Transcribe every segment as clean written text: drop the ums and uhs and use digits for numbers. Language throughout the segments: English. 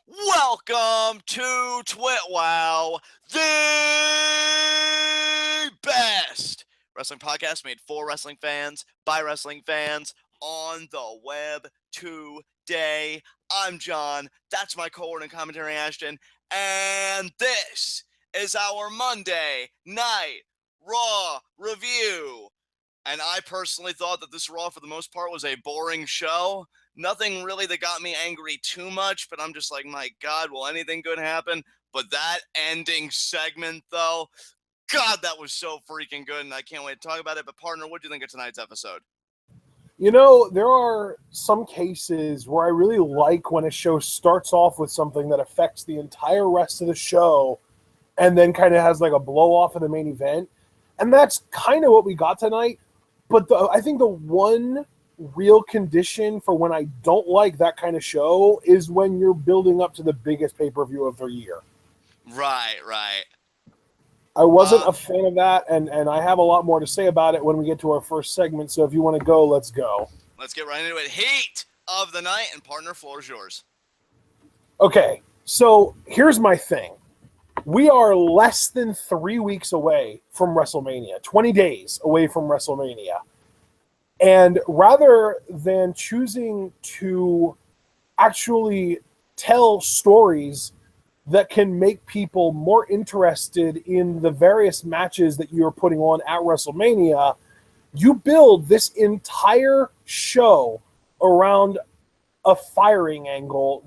Welcome to TWitWoW, the best wrestling podcast made for wrestling fans, by wrestling fans, on the web today. I'm John, that's my co-ordinator commentary Ashton, and this is our Monday Night Raw review. And I personally thought that this Raw, for the most part, was a boring show. Nothing really that got me angry too much, but I'm just like, my God, will anything good happen? But that ending segment, though, God, that was so freaking good, and I can't wait to talk about it. But, partner, what do you think of tonight's episode? You know, there are some cases where I really like when a show starts off with something that affects the entire rest of the show and then kind of has like a blow off of the main event. And that's kind of what we got tonight. But I think the one real condition for when I don't like that kind of show is when you're building up to the biggest pay-per-view of the year. Right. I wasn't a fan of that, and I have a lot more to say about it when we get to our first segment. So if you want to go, let's go. Let's get right into it. Heat of the night, and partner, floor is yours. Okay, so here's my thing. We are less than 3 weeks away from WrestleMania, 20 days away from WrestleMania. And rather than choosing to actually tell stories that can make people more interested in the various matches that you're putting on at WrestleMania, you build this entire show around a firing angle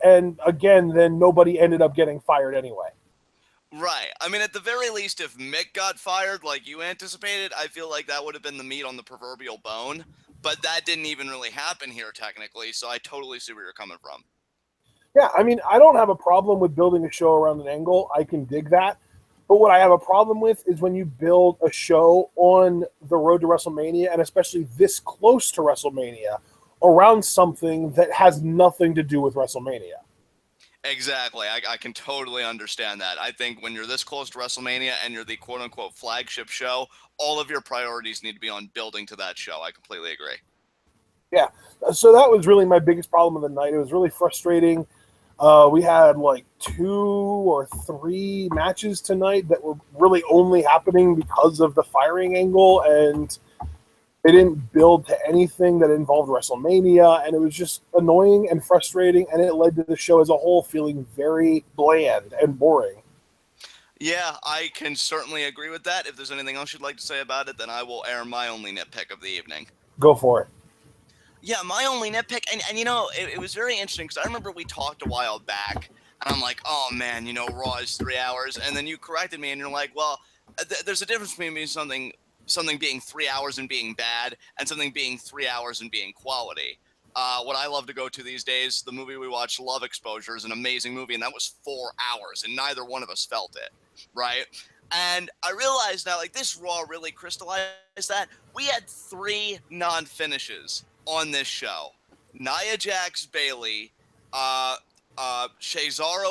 and again, then nobody ended up getting fired anyway. Right. I mean, at the very least, if Mick got fired like you anticipated, I feel like that would have been the meat on the proverbial bone. But that didn't even really happen here, technically, so I totally see where you're coming from. Yeah, I mean, I don't have a problem with building a show around an angle. I can dig that. But what I have a problem with is when you build a show on the road to WrestleMania, and especially this close to WrestleMania, around something that has nothing to do with WrestleMania. Exactly. I can totally understand that. I think when you're this close to WrestleMania and you're the quote-unquote flagship show, all of your priorities need to be on building to that show. I completely agree. Yeah, so that was really my biggest problem of the night. It was really frustrating. We had like 2 or 3 matches tonight that were really only happening because of the firing angle, and they didn't build to anything that involved WrestleMania, and it was just annoying and frustrating, and it led to the show as a whole feeling very bland and boring. Yeah, I can certainly agree with that. If there's anything else you'd like to say about it, then I will air my only nitpick of the evening. Go for it. Yeah, my only nitpick, and you know, it was very interesting, because I remember we talked a while back, and I'm like, oh man, you know, Raw is 3 hours, and then you corrected me, and you're like, well, there's a difference between something being 3 hours and being bad, and something being 3 hours and being quality. What I love to go to these days, the movie we watched, Love Exposure, is an amazing movie, and that was 4 hours, and neither one of us felt it, right? And I realized now, like, this Raw really crystallized that. We had 3 non-finishes on this show. Nia Jax Bailey, Cesaro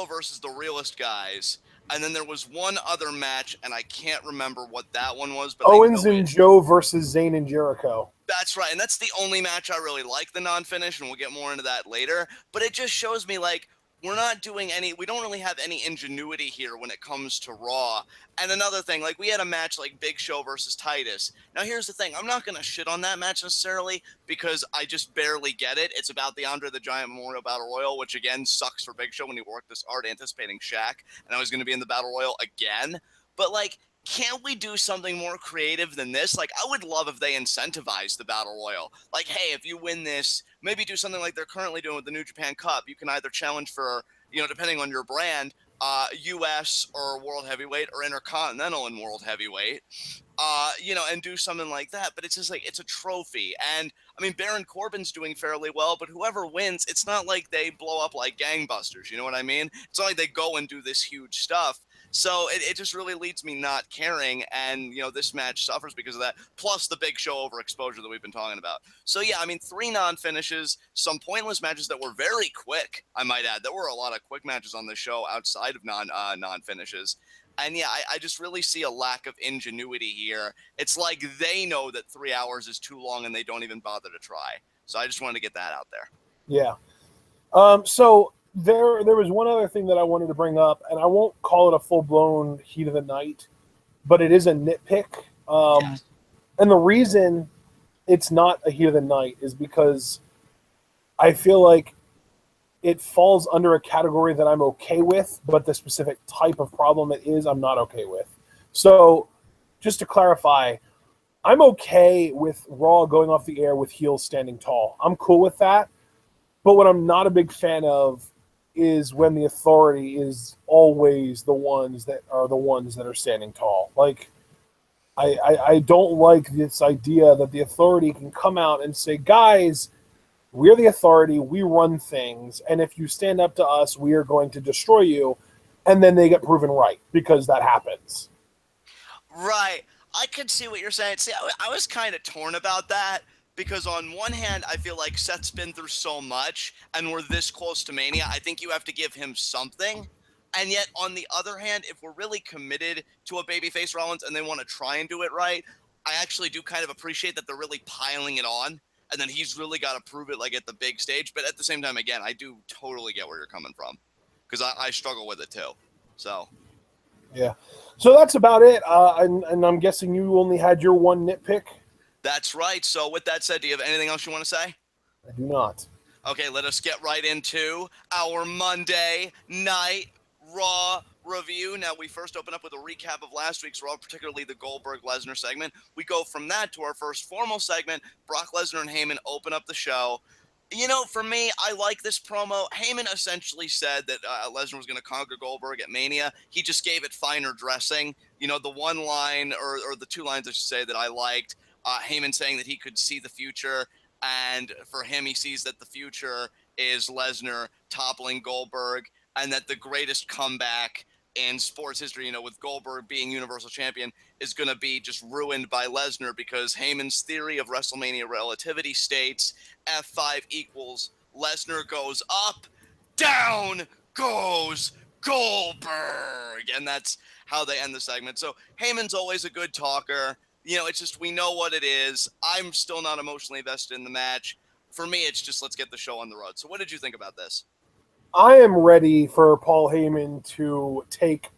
versus the Realist Guys, and then there was one other match, and I can't remember what that one was. But Owens and Joe versus Zayn and Jericho. That's right, and that's the only match I really like, the non-finish, and we'll get more into that later. But it just shows me, like, we don't really have any ingenuity here when it comes to Raw. And another thing, like, we had a match like Big Show versus Titus. Now, here's the thing. I'm not going to shit on that match necessarily because I just barely get it. It's about the Andre the Giant Memorial Battle Royal, which, again, sucks for Big Show when he worked this hard anticipating Shaq. And I was going to be in the Battle Royal again. But, like, can't we do something more creative than this? Like, I would love if they incentivized the Battle Royal. Like, hey, if you win this, maybe do something like they're currently doing with the New Japan Cup. You can either challenge for, you know, depending on your brand, U.S. or World Heavyweight or Intercontinental and World Heavyweight, you know, and do something like that. But it's just like, it's a trophy. And, I mean, Baron Corbin's doing fairly well, but whoever wins, it's not like they blow up like gangbusters. You know what I mean? It's not like they go and do this huge stuff. So it just really leads me not caring, and, you know, this match suffers because of that, plus the Big Show overexposure that we've been talking about. So, yeah, I mean, 3 non-finishes, some pointless matches that were very quick, I might add. There were a lot of quick matches on this show outside of non-finishes. And, yeah, I just really see a lack of ingenuity here. It's like they know that 3 hours is too long, and they don't even bother to try. So I just wanted to get that out there. Yeah. So There was one other thing that I wanted to bring up, and I won't call it a full blown heat of the night, but it is a nitpick. Yes. And the reason it's not a heat of the night is because I feel like it falls under a category that I'm okay with, but the specific type of problem it is, I'm not okay with. So, just to clarify, I'm okay with Raw going off the air with heels standing tall. I'm cool with that. But what I'm not a big fan of is when the authority is always the ones that are standing tall. Like, I don't like this idea that the authority can come out and say, guys, we're the authority, we run things, and if you stand up to us, we are going to destroy you. And then they get proven right because that happens. Right. I could see what you're saying. See, I was kind of torn about that because on one hand, I feel like Seth's been through so much and we're this close to Mania. I think you have to give him something. And yet, on the other hand, if we're really committed to a babyface Rollins and they want to try and do it right, I actually do kind of appreciate that they're really piling it on and then he's really got to prove it like at the big stage. But at the same time, again, I do totally get where you're coming from because I struggle with it too. So. Yeah. So that's about it. And I'm guessing you only had your one nitpick? That's right. So with that said, do you have anything else you want to say? I do not. Okay, let us get right into our Monday Night Raw review. Now, we first open up with a recap of last week's Raw, particularly the Goldberg-Lesnar segment. We go from that to our first formal segment. Brock Lesnar and Heyman open up the show. You know, for me, I like this promo. Heyman essentially said that Lesnar was going to conquer Goldberg at Mania. He just gave it finer dressing. You know, the one line, or the two lines, I should say, that I liked, Heyman saying that he could see the future, and for him, he sees that the future is Lesnar toppling Goldberg, and that the greatest comeback in sports history, you know, with Goldberg being Universal Champion, is going to be just ruined by Lesnar because Heyman's theory of WrestleMania relativity states F5 equals Lesnar goes up, down goes Goldberg. And that's how they end the segment. So Heyman's always a good talker. You know, it's just we know what it is. I'm still not emotionally invested in the match. For me, it's just let's get the show on the road. So what did you think about this? I am ready for Paul Heyman to take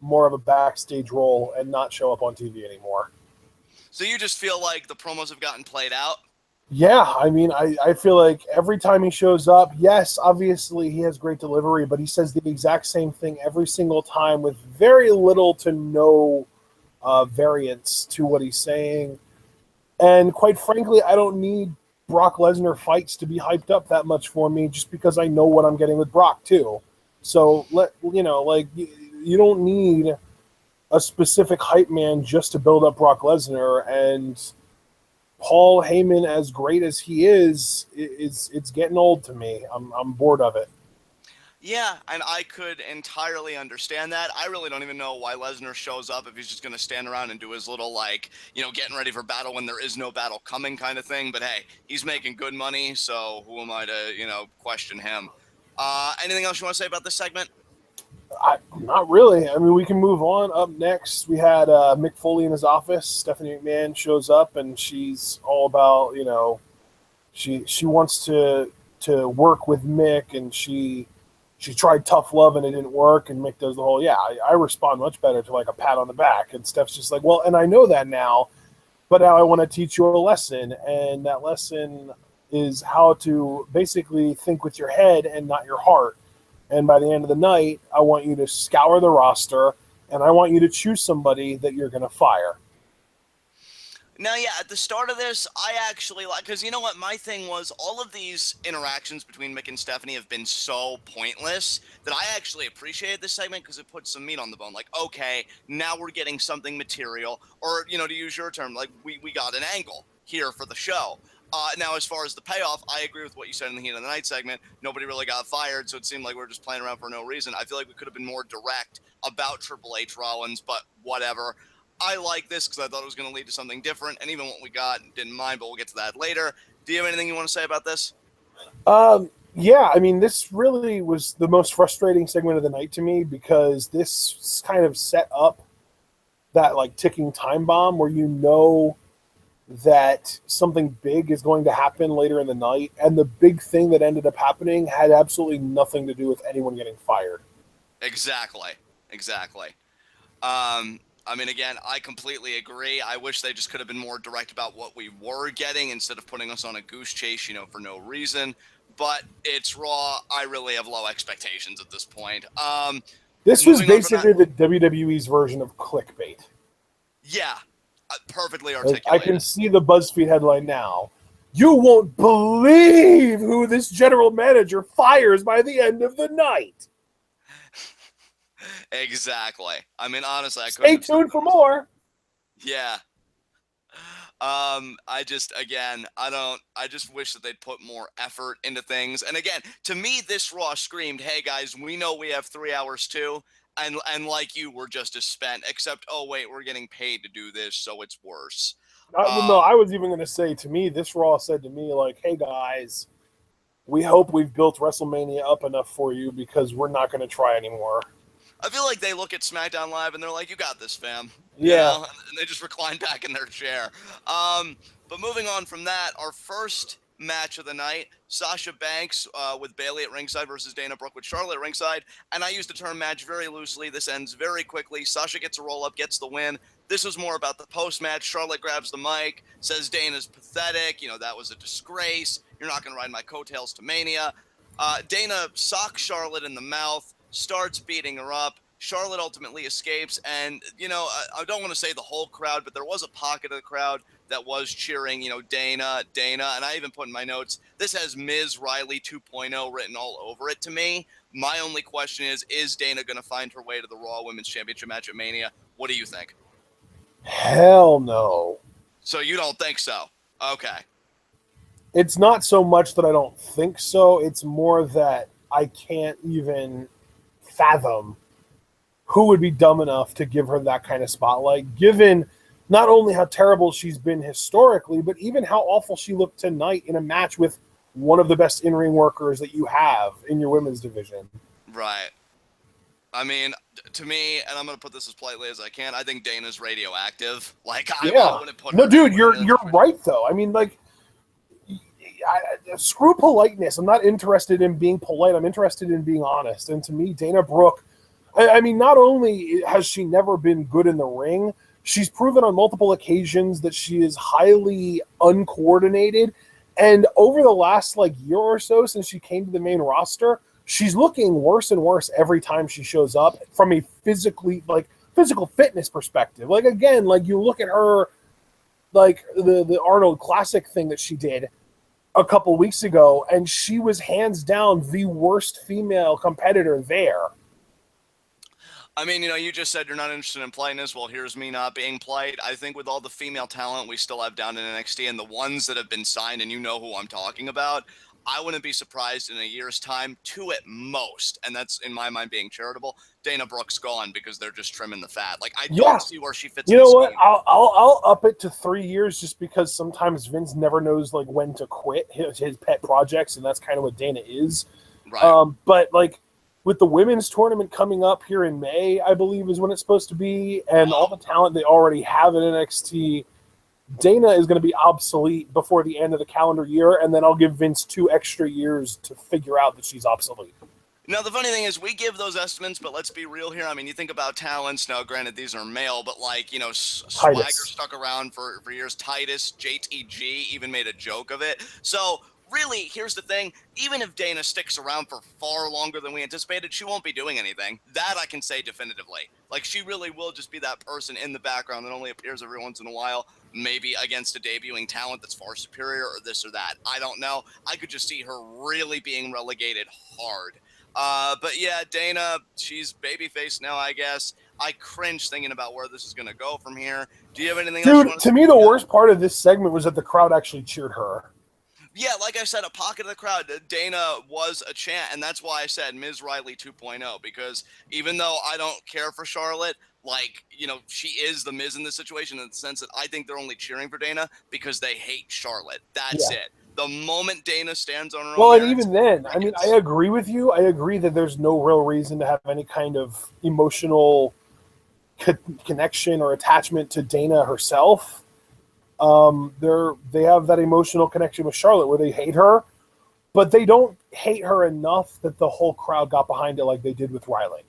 more of a backstage role and not show up on TV anymore. So you just feel like the promos have gotten played out? Yeah, I mean, I feel like every time he shows up, yes, obviously he has great delivery, but he says the exact same thing every single time with very little to no variance to what he's saying. And quite frankly, I don't need Brock Lesnar fights to be hyped up that much for me just because I know what I'm getting with Brock too. So you don't need a specific hype man just to build up Brock Lesnar. And Paul Heyman, as great as he is, it's getting old to me. I'm bored of it. Yeah, and I could entirely understand that. I really don't even know why Lesnar shows up if he's just going to stand around and do his little, like, you know, getting ready for battle when there is no battle coming kind of thing. But hey, he's making good money, so who am I to, you know, question him? Anything else you want to say about this segment? Not really. I mean, we can move on. Up next, we had Mick Foley in his office. Stephanie McMahon shows up, and she's all about, you know, she wants to work with Mick, and she tried tough love and it didn't work, and Mick does the whole, I respond much better to like a pat on the back. And Steph's just like, well, and I know that now, but now I want to teach you a lesson. And that lesson is how to basically think with your head and not your heart. And by the end of the night, I want you to scour the roster, and I want you to choose somebody that you're going to fire. Now, yeah, at the start of this, I actually like, because you know what, my thing was all of these interactions between Mick and Stephanie have been so pointless that I actually appreciated this segment because it puts some meat on the bone. Like, okay, now we're getting something material, or, you know, to use your term, like, we got an angle here for the show. Now, as far as the payoff, I agree with what you said in the Heat of the Night segment. Nobody really got fired, so it seemed like we were just playing around for no reason. I feel like we could have been more direct about Triple H Rollins, but whatever. I like this because I thought it was going to lead to something different, and even what we got, didn't mind, but we'll get to that later. Do you have anything you want to say about this? Yeah, I mean, this really was the most frustrating segment of the night to me because this kind of set up that like ticking time bomb where you know that something big is going to happen later in the night, and the big thing that ended up happening had absolutely nothing to do with anyone getting fired. Exactly. I mean, again, I completely agree. I wish they just could have been more direct about what we were getting instead of putting us on a goose chase, for no reason. But it's Raw. I really have low expectations at this point. This was Moving on from basically that, the WWE's version of clickbait. yeah, perfectly Like, articulated. I can see the BuzzFeed headline now. You won't believe who this general manager fires by the end of the night. Exactly. I mean, honestly, I couldn't Stay have said tuned that for myself. more. Yeah. I just, again, I just wish that they'd put more effort into things. And again, to me, this Raw screamed, hey guys, we know we have 3 hours too. And like you, we're just as spent, except, oh wait, we're getting paid to do this, so it's worse. No, I was even going to say, to me, this Raw said to me, like, hey guys, we hope we've built WrestleMania up enough for you because we're not going to try anymore. I feel like they look at SmackDown Live and they're like, you got this, fam. Yeah. And they just recline back in their chair. But moving on from that, our first match of the night, Sasha Banks with Bayley at ringside versus Dana Brooke with Charlotte at ringside. And I use the term match very loosely. This ends very quickly. Sasha gets a roll-up, gets the win. This was more about the post-match. Charlotte grabs the mic, says Dana's pathetic. That was a disgrace. You're not going to ride my coattails to Mania. Dana socks Charlotte in the mouth, starts beating her up. Charlotte ultimately escapes, and I don't want to say the whole crowd, but there was a pocket of the crowd that was cheering, Dana, and I even put in my notes, this has Ms. Riley 2.0 written all over it to me. My only question is Dana going to find her way to the Raw Women's Championship match at Mania? What do you think? Hell no. So you don't think so? Okay. It's not so much that I don't think so. It's more that I can't even fathom who would be dumb enough to give her that kind of spotlight, given not only how terrible she's been historically, but even how awful she looked tonight in a match with one of the best in-ring workers that you have in your women's division. Right. I mean, to me, and I'm going to put this as politely as I can, I think Dana's radioactive. Like, I wouldn't put No, her dude, anywhere you're right, though. I mean, like, screw politeness. I'm not interested in being polite. I'm interested in being honest. And to me, Dana Brooke, I mean, not only has she never been good in the ring, she's proven on multiple occasions that she is highly uncoordinated. And over the last year or so since she came to the main roster, she's looking worse and worse every time she shows up from a physical fitness perspective. Again, you look at her, the Arnold Classic thing that she did a couple weeks ago, and she was hands down the worst female competitor there. I mean, you just said you're not interested in politeness. Well, here's me not being polite. I think with all the female talent we still have down in NXT and the ones that have been signed, and you know who I'm talking about, I wouldn't be surprised in a year's time, two at most, and that's in my mind being charitable, Dana Brooke's gone because they're just trimming the fat. I don't see where she fits. You know what? I'll up it to 3 years just because sometimes Vince never knows when to quit his pet projects, and that's kind of what Dana is. Right. But with the women's tournament coming up here in May, I believe is when it's supposed to be, and all the talent they already have in NXT, Dana is going to be obsolete before the end of the calendar year, and then I'll give Vince 2 extra years to figure out that she's obsolete. Now, the funny thing is we give those estimates, but let's be real here. I mean, you think about talents. Now, granted, these are male, but Swagger stuck around for years. Titus, JTG even made a joke of it. So really, here's the thing. Even if Dana sticks around for far longer than we anticipated, she won't be doing anything. That I can say definitively. She really will just be that person in the background that only appears every once in a while, maybe against a debuting talent that's far superior or this or that. I don't know. I could just see her really being relegated hard. But yeah, Dana, she's babyface now, I guess. I cringe thinking about where this is going to go from here. Do you have anything else you want to say? To me, the worst part of this segment was that the crowd actually cheered her. Yeah, like I said, a pocket of the crowd. Dana was a chant, and that's why I said Ms. Riley 2.0, because even though I don't care for Charlotte, she is the Miz in this situation in the sense that I think they're only cheering for Dana because they hate Charlotte. That's it. The moment Dana stands on her own. Well, and even then, I mean, I agree with you. I agree that there's no real reason to have any kind of emotional connection or attachment to Dana herself. They have that emotional connection with Charlotte where they hate her, but they don't hate her enough that the whole crowd got behind it like they did with Riley.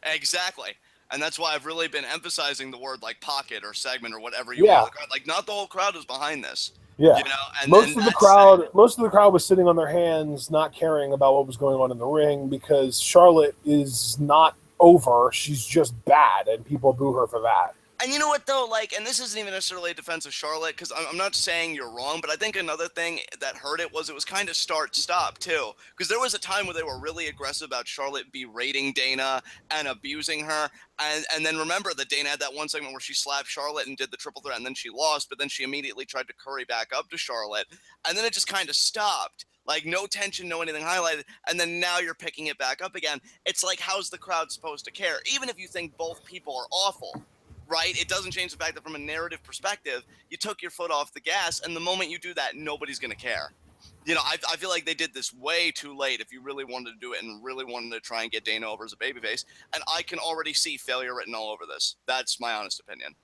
Exactly. And that's why I've really been emphasizing the word like pocket or segment or whatever you Yeah. want. Like not the whole crowd is behind this. Yeah. You know, and Most of that's the crowd was sitting on their hands, not caring about what was going on in the ring because Charlotte is not over. She's just bad, and people boo her for that. And you know what though, like, and this isn't even necessarily a defense of Charlotte, because I'm not saying you're wrong, but I think another thing that hurt it was kind of start-stop too, because there was a time where they were really aggressive about Charlotte berating Dana and abusing her, and then remember that Dana had that one segment where she slapped Charlotte and did the triple threat, and then she lost, but then she immediately tried to curry back up to Charlotte, and then it just kind of stopped. Like no tension, no anything highlighted, and then now you're picking it back up again. It's like, how's the crowd supposed to care? Even if you think both people are awful, right? It doesn't change the fact that from a narrative perspective, you took your foot off the gas, and the moment you do that, nobody's going to care. You know, I feel like they did this way too late if you really wanted to do it and really wanted to try and get Dana over as a babyface, and I can already see failure written all over this. That's my honest opinion.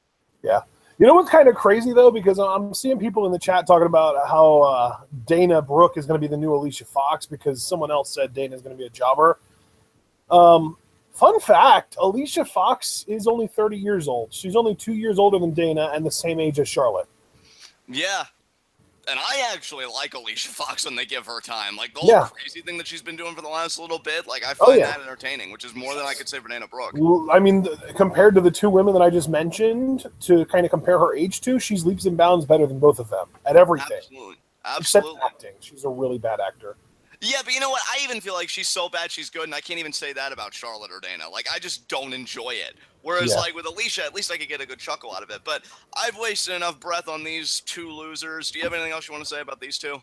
Yeah. You know what's kind of crazy, though? Because I'm seeing people in the chat talking about how Dana Brooke is going to be the new Alicia Fox because someone else said Dana is going to be a jobber. Fun fact, Alicia Fox is only 30 years old. She's only 2 years older than Dana and the same age as Charlotte. Yeah. And I actually like Alicia Fox when they give her time. Like, the whole crazy thing that she's been doing for the last little bit, like, I find that entertaining, which is more than I could say for Dana Brooke. I mean, compared to the two women that I just mentioned, to kind of compare her age to, she's leaps and bounds better than both of them at everything. Absolutely. Except acting. She's a really bad actor. Yeah, but you know what? I even feel like she's so bad she's good, and I can't even say that about Charlotte or Dana. Like, I just don't enjoy it. Whereas, like, with Alicia, at least I could get a good chuckle out of it. But I've wasted enough breath on these two losers. Do you have anything else you want to say about these two?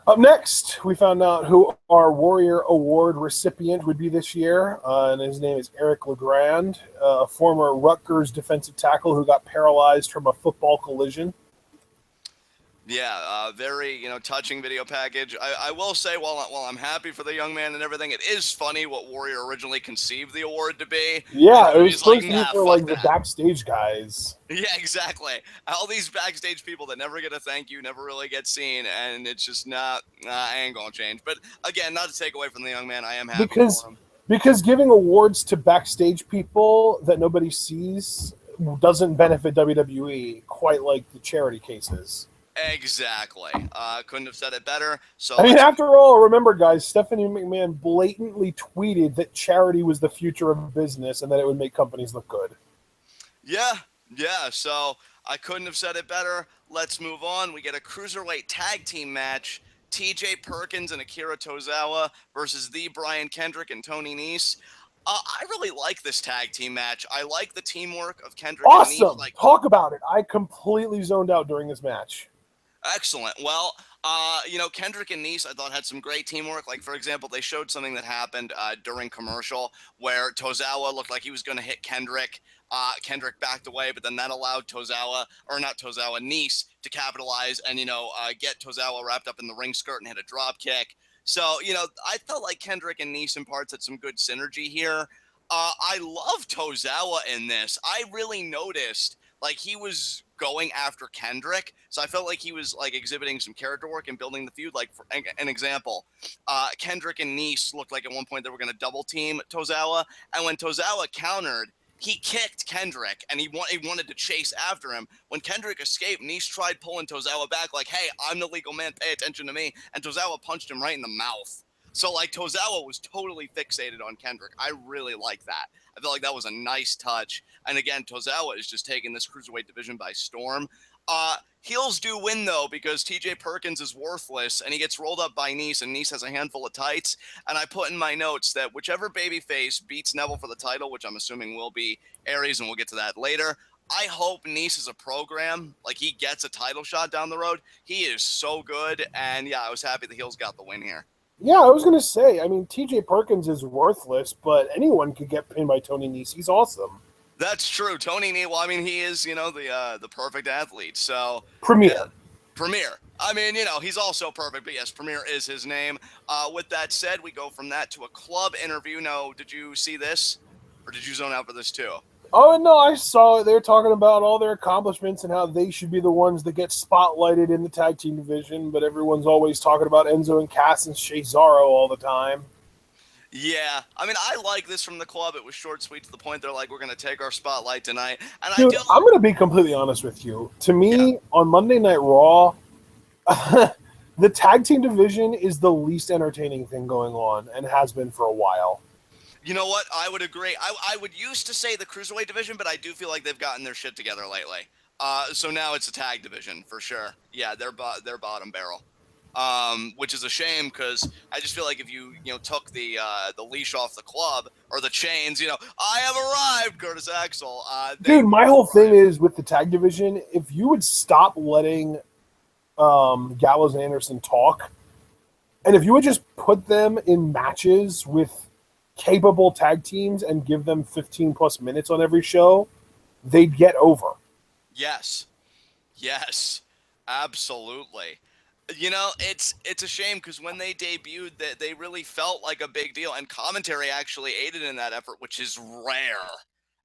Up next, we found out who our Warrior Award recipient would be this year, and his name is Eric LeGrand, a former Rutgers defensive tackle who got paralyzed from a football collision. Yeah, very, touching video package. I will say, while I'm happy for the young man and everything, it is funny what Warrior originally conceived the award to be. Yeah, it was supposed to be for, like, the backstage guys. Yeah, exactly. All these backstage people that never get a thank you, never really get seen, and it's just I ain't gonna change. But again, not to take away from the young man, I am happy for him. Because giving awards to backstage people that nobody sees doesn't benefit WWE quite like the charity cases. Exactly. Couldn't have said it better. So I mean, after all, remember, guys, Stephanie McMahon blatantly tweeted that charity was the future of business and that it would make companies look good. Yeah. So I couldn't have said it better. Let's move on. We get a cruiserweight tag team match. TJ Perkins and Akira Tozawa versus the Brian Kendrick and Tony Nese. I really like this tag team match. I like the teamwork of Kendrick and Nese. Talk about it. I completely zoned out during this match. Excellent. Well, Kendrick and Nese, I thought, had some great teamwork. Like, for example, they showed something that happened during commercial where Tozawa looked like he was going to hit Kendrick. Kendrick backed away, but then that allowed Nese to capitalize and, get Tozawa wrapped up in the ring skirt and hit a drop kick. So, I felt like Kendrick and Nese in parts had some good synergy here. I love Tozawa in this. I really noticed, like, he was going after Kendrick, so I felt like he was, like, exhibiting some character work and building the feud. Like, for an example, Kendrick and Nese looked like at one point they were going to double team Tozawa, and when Tozawa countered, he kicked Kendrick, and he wanted to chase after him. When Kendrick escaped, Nese tried pulling Tozawa back, like, hey, I'm the legal man, pay attention to me, and Tozawa punched him right in the mouth. So, like, Tozawa was totally fixated on Kendrick. I really like that. I feel like that was a nice touch. And again, Tozawa is just taking this cruiserweight division by storm. Heels do win, though, because TJ Perkins is worthless, and he gets rolled up by Nese, and Nese has a handful of tights. And I put in my notes that whichever babyface beats Neville for the title, which I'm assuming will be Aries, and we'll get to that later, I hope Nese is a program. Like, he gets a title shot down the road. He is so good, and yeah, I was happy the heels got the win here. Yeah, I was going to say, I mean, TJ Perkins is worthless, but anyone could get pinned by Tony Nese. He's awesome. That's true. Tony Nese, well, I mean, he is, the perfect athlete. So Premier. Yeah, Premier. I mean, he's also perfect, but yes, Premier is his name. With that said, we go from that to a club interview. No, did you see this? Or did you zone out for this too? Oh, no, I saw it. They're talking about all their accomplishments and how they should be the ones that get spotlighted in the tag team division, but everyone's always talking about Enzo and Cass and Cesaro all the time. Yeah, I mean, I like this from the club. It was short, sweet, to the point. They're like, we're going to take our spotlight tonight. And I Dude, do. I'm going to be completely honest with you. To Yeah. me, on Monday Night Raw, the tag team division is the least entertaining thing going on and has been for a while. You know what? I would agree. I would used to say the cruiserweight division, but I do feel like they've gotten their shit together lately. So now it's a tag division for sure. Yeah, they're bottom barrel. Which is a shame because I just feel like if you took the leash off the club or the chains, I have arrived, Curtis Axel. Dude, my whole thing is with the tag division, if you would stop letting Gallows and Anderson talk, and if you would just put them in matches with capable tag teams and give them 15 plus minutes on every show, they'd get over. Yes, absolutely. It's a shame because when they debuted, they really felt like a big deal, and commentary actually aided in that effort, which is rare,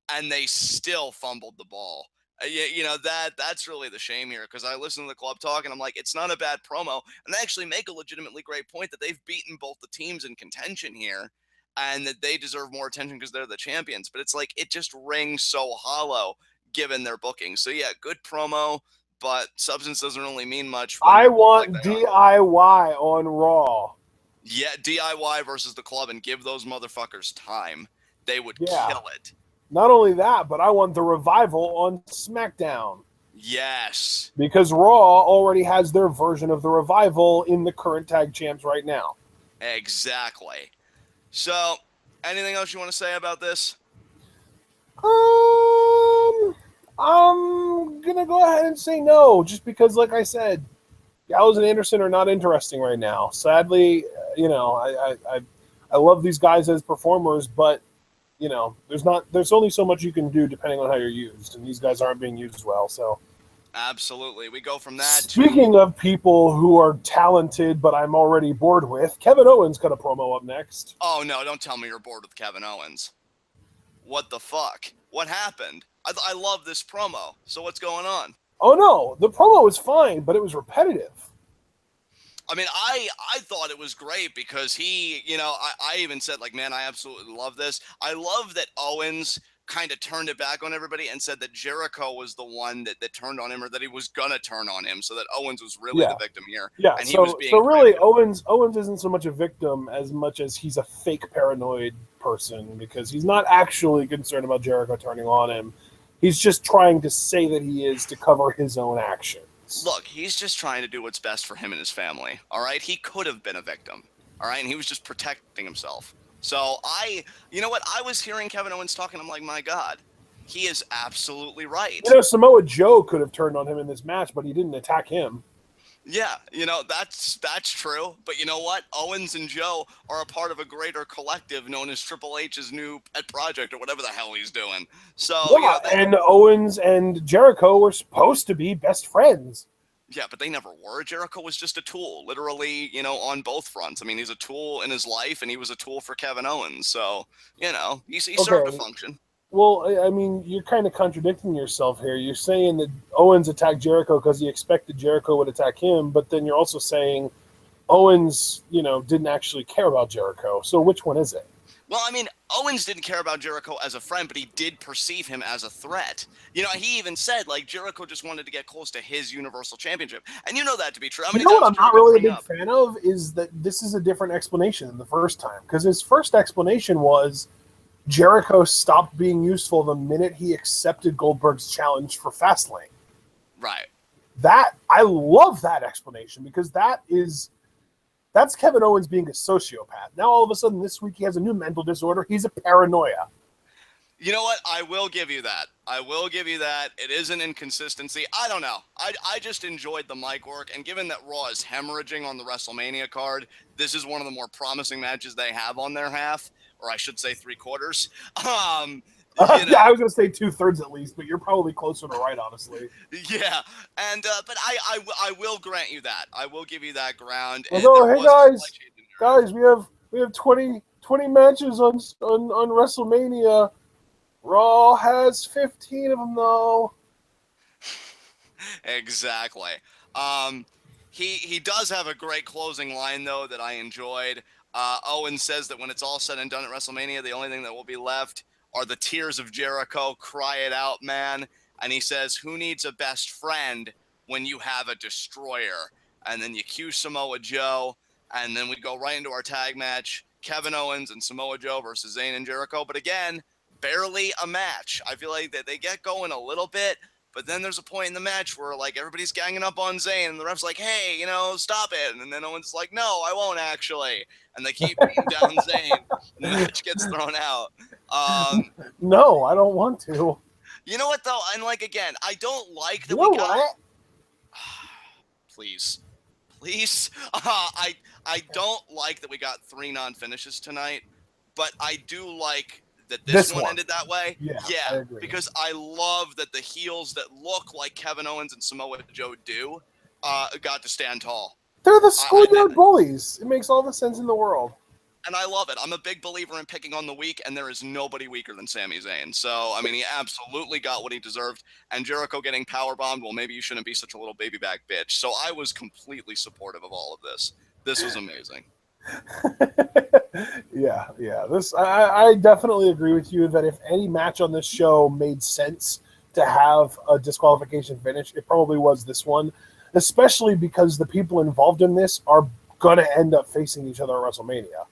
and they still fumbled the ball. That's really the shame here because I listen to the club talk and I'm like, it's not a bad promo, and they actually make a legitimately great point that they've beaten both the teams in contention here, and that they deserve more attention because they're the champions. But it's like it just rings so hollow given their booking. So yeah, good promo, but substance doesn't really mean much. I want DIY on Raw. Yeah, DIY versus the club and give those motherfuckers time. They would kill it. Not only that, but I want the Revival on SmackDown. Yes. Because Raw already has their version of the Revival in the current tag champs right now. Exactly. So, anything else you want to say about this? I'm gonna go ahead and say no, just because, like I said, Gallows and Anderson are not interesting right now. Sadly, I love these guys as performers, but there's only so much you can do depending on how you're used, and these guys aren't being used well. So, absolutely, we go from that. Speaking of people who are talented, but I'm already bored with, Kevin Owens got a promo up next. Oh no! Don't tell me you're bored with Kevin Owens. What the fuck? What happened? I love this promo. So what's going on? Oh no, the promo was fine, but it was repetitive. I mean, I thought it was great because he, I even said, like, man, I absolutely love this. I love that Owens kind of turned it back on everybody and said that Jericho was the one that turned on him, or that he was going to turn on him, so that Owens was really the victim here. Yeah, and so, he was being so really, Owens isn't so much a victim as much as he's a fake paranoid person, because he's not actually concerned about Jericho turning on him. He's just trying to say that he is to cover his own actions. Look, he's just trying to do what's best for him and his family, all right? He could have been a victim, all right? And he was just protecting himself. So you know what? I was hearing Kevin Owens talking. I'm like, my God, he is absolutely right. Samoa Joe could have turned on him in this match, but he didn't attack him. Yeah, that's true. But you know what? Owens and Joe are a part of a greater collective known as Triple H's new pet project, or whatever the hell he's doing. So yeah, and Owens and Jericho were supposed to be best friends. Yeah, but they never were. Jericho was just a tool, literally, on both fronts. I mean, he's a tool in his life, and he was a tool for Kevin Owens. So, he served a function. Well, I mean, you're kind of contradicting yourself here. You're saying that Owens attacked Jericho because he expected Jericho would attack him, but then you're also saying Owens, didn't actually care about Jericho. So which one is it? Well, I mean, Owens didn't care about Jericho as a friend, but he did perceive him as a threat. He even said, like, Jericho just wanted to get close to his Universal Championship. And you know that to be true. I mean, what I'm not really a big fan of is that this is a different explanation than the first time. Because his first explanation was Jericho stopped being useful the minute he accepted Goldberg's challenge for Fastlane. Right. I love that explanation, because that's Kevin Owens being a sociopath. Now, all of a sudden, this week, he has a new mental disorder. He's a paranoia. You know what? I will give you that. It is an inconsistency. I don't know. I just enjoyed the mic work, and given that Raw is hemorrhaging on the WrestleMania card, this is one of the more promising matches they have on their half, or I should say 3/4. Yeah, I was going to say 2/3 at least, but you're probably closer to right, honestly. Yeah, and but I will grant you that. I will give you that ground. Although, hey guys, we have 20 matches on WrestleMania. Raw has 15 of them, though. Exactly. Um, he does have a great closing line though that I enjoyed. Owen says that when it's all said and done at WrestleMania, the only thing that will be left are the tears of Jericho. Cry it out, man. And he says, "Who needs a best friend when you have a destroyer?" And then you cue Samoa Joe, and then we go right into our tag match: Kevin Owens and Samoa Joe versus Zayn and Jericho. But again, barely a match. I feel like that they get going a little bit. But then there's a point in the match where like everybody's ganging up on Zayn and the ref's like, "Hey, stop it." And then Owens like, "No, I won't actually." And they keep beating down Zayn. And the match gets thrown out. No, I don't want to. You know what though? And like again, I don't like that You we know got. what? Please. I don't like that we got 3 non-finishes tonight, but I do like that this one ended that way. Yeah, I agree. Because I love that the heels that look like Kevin Owens and Samoa Joe do got to stand tall. They're the schoolyard bullies. It makes all the sense in the world. And I love it. I'm a big believer in picking on the weak, and there is nobody weaker than Sami Zayn. So, I mean, he absolutely got what he deserved. And Jericho getting powerbombed, well, maybe you shouldn't be such a little baby back bitch. So I was completely supportive of all of this. This was amazing. Yeah. I definitely agree with you that if any match on this show made sense to have a disqualification finish, it probably was this one, especially because the people involved in this are going to end up facing each other at WrestleMania.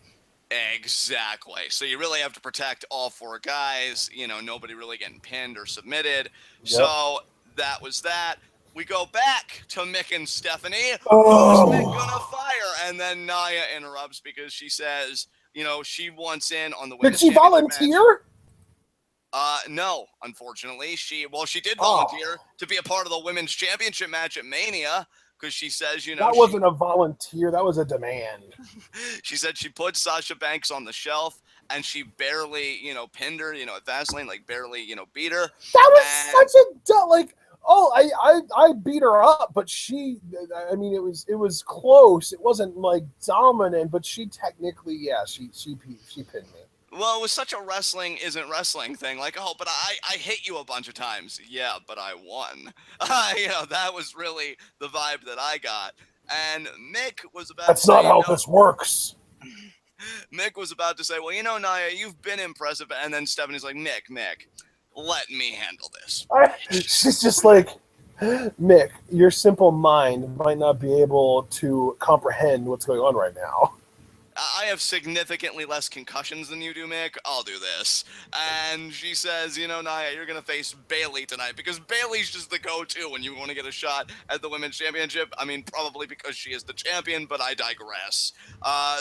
Exactly. So you really have to protect all 4 guys, nobody really getting pinned or submitted. Yep. So that was that. We go back to Mick and Stephanie. Oh. Who's Mick gonna fire? And then Nia interrupts because she says, she wants in on the women's championship. Did she volunteer? No, unfortunately. She did volunteer to be a part of the women's championship match at Mania. Because she says, that wasn't a volunteer, that was a demand. She said she put Sasha Banks on the shelf and she barely, pinned her, at Fastlane, like barely, beat her. That was such a I beat her up, but it was close. It wasn't like dominant, but she technically, she pinned me. Well, it was such a wrestling isn't wrestling thing. Like, oh, but I hit you a bunch of times. Yeah, but I won. That was really the vibe that I got. And Mick was about That's to say, not how this works. Mick was about to say, well, Nia, you've been impressive. And then Stephanie's like, Mick, let me handle this. She's just like, Mick, your simple mind might not be able to comprehend what's going on right now. I have significantly less concussions than you do, Mick. I'll do this. And she says, Nia, you're going to face Bayley tonight because Bayley's just the go-to when you want to get a shot at the women's championship. I mean, probably because she is the champion, but I digress.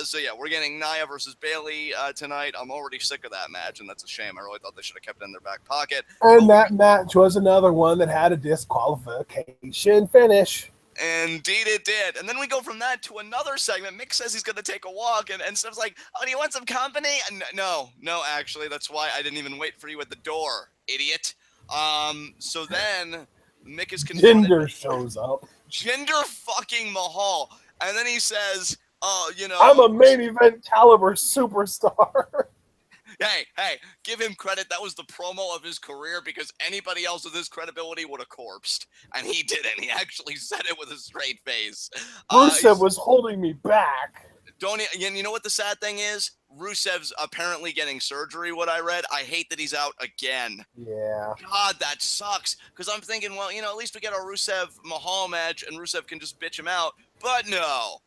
So, yeah, we're getting Nia versus Bayley tonight. I'm already sick of that match, and that's a shame. I really thought they should have kept it in their back pocket. And that match was another one that had a disqualification finish. Indeed it did. And then we go from that to another segment. Mick says he's going to take a walk, and Steph's like, oh, do you want some company? And no, actually, that's why I didn't even wait for you at the door, idiot. So then Mick is confronted. Jinder shows up. Jinder fucking Mahal. And then he says, oh, I'm a main event caliber superstar. Hey, give him credit. That was the promo of his career because anybody else with his credibility would have corpsed. And he didn't. He actually said it with a straight face. Rusev was holding me back. You know what the sad thing is? Rusev's apparently getting surgery, what I read. I hate that he's out again. Yeah. God, that sucks. Because I'm thinking, well, at least we get our Rusev-Mahal match and Rusev can just bitch him out. But no.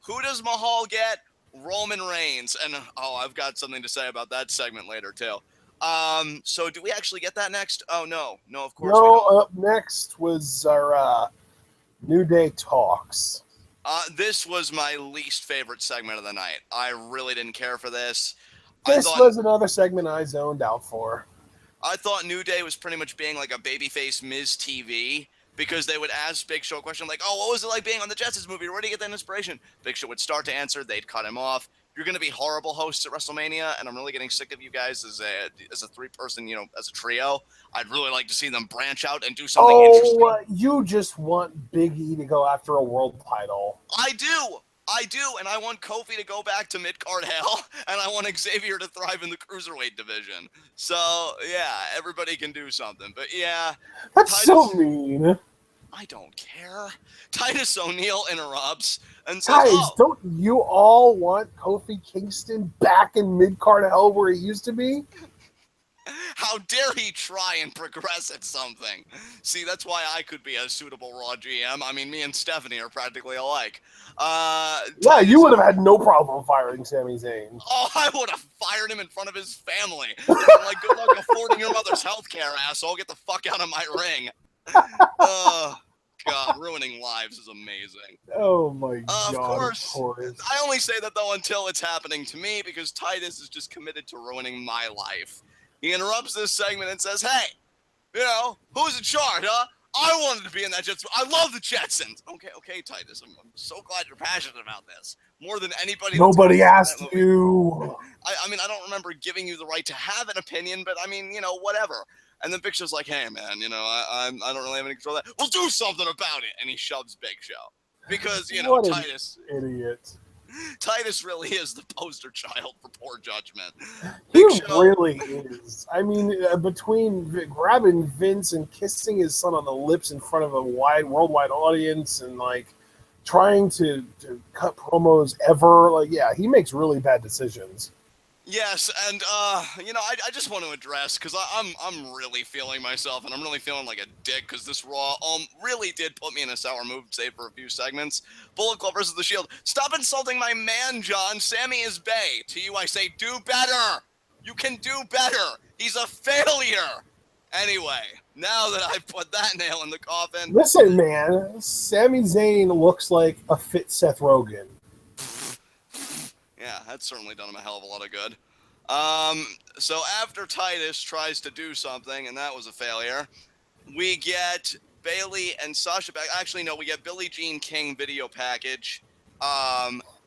Who does Mahal get? Roman Reigns. And, I've got something to say about that segment later, too. So do we actually get that next? Oh, no. No, of course we don't. Up next was our New Day Talks. This was my least favorite segment of the night. I really didn't care for this. This was another segment I zoned out for. I thought New Day was pretty much being like a babyface Miz TV. Because they would ask Big Show a question like, oh, what was it like being on the Jetsons movie? Where did you get that inspiration? Big Show would start to answer. They'd cut him off. You're going to be horrible hosts at WrestleMania, and I'm really getting sick of you guys as a 3-person, as a trio. I'd really like to see them branch out and do something interesting. You just want Big E to go after a world title. I do. I do, and I want Kofi to go back to mid-card hell, and I want Xavier to thrive in the cruiserweight division. So, yeah, everybody can do something. But, yeah, That's so Titus, mean. I don't care. Titus O'Neil interrupts and says, Guys, oh, don't you all want Kofi Kingston back in mid-card hell where he used to be? how dare he try and progress at something? See, that's why I could be a suitable Raw GM. I mean, me and Stephanie are practically alike. Yeah, you Titus, would have had no problem firing Sami Zayn. oh, I would have fired him in front of his family. Like, good luck affording your mother's health care, asshole. Get the fuck out of my ring. Oh, God, ruining lives is amazing. Oh my Of god, course. I only say that, though, until it's happening to me, because Titus is just committed to ruining my life. He interrupts this segment and says, hey, you know, who's in charge, huh? I wanted to be in that Jetsons. I love the Jetsons. Okay, Titus. I'm so glad you're passionate about this. More than anybody. Nobody asked you. I mean, I don't remember giving you the right to have an opinion, but I mean, you know, whatever. And then Big Show's like, hey, man, you know, I don't really have any control of that. We'll do something about it. And he shoves Big Show. Because, you know, What Titus. Idiot. Titus really is the poster child for poor judgment. He really is. I mean, between grabbing Vince and kissing his son on the lips in front of a worldwide audience and, like, trying to cut promos ever, like, yeah, he makes really bad decisions. Yes, and you know, I just want to address, because I'm really feeling myself, and I'm really feeling like a dick, because this Raw really did put me in a sour mood, save for a few segments. Bullet Club versus The Shield. Stop insulting my man, John. Sammy is bae. To you, I say, do better. You can do better. He's a failure. Anyway, now that I've put that nail in the coffin. Listen, man, Sami Zayn looks like a fit Seth Rogen. Yeah, that's certainly done him a hell of a lot of good. So after Titus tries to do something, and that was a failure, we get Bayley and Sasha back. Actually, no, we get Billie Jean King video package.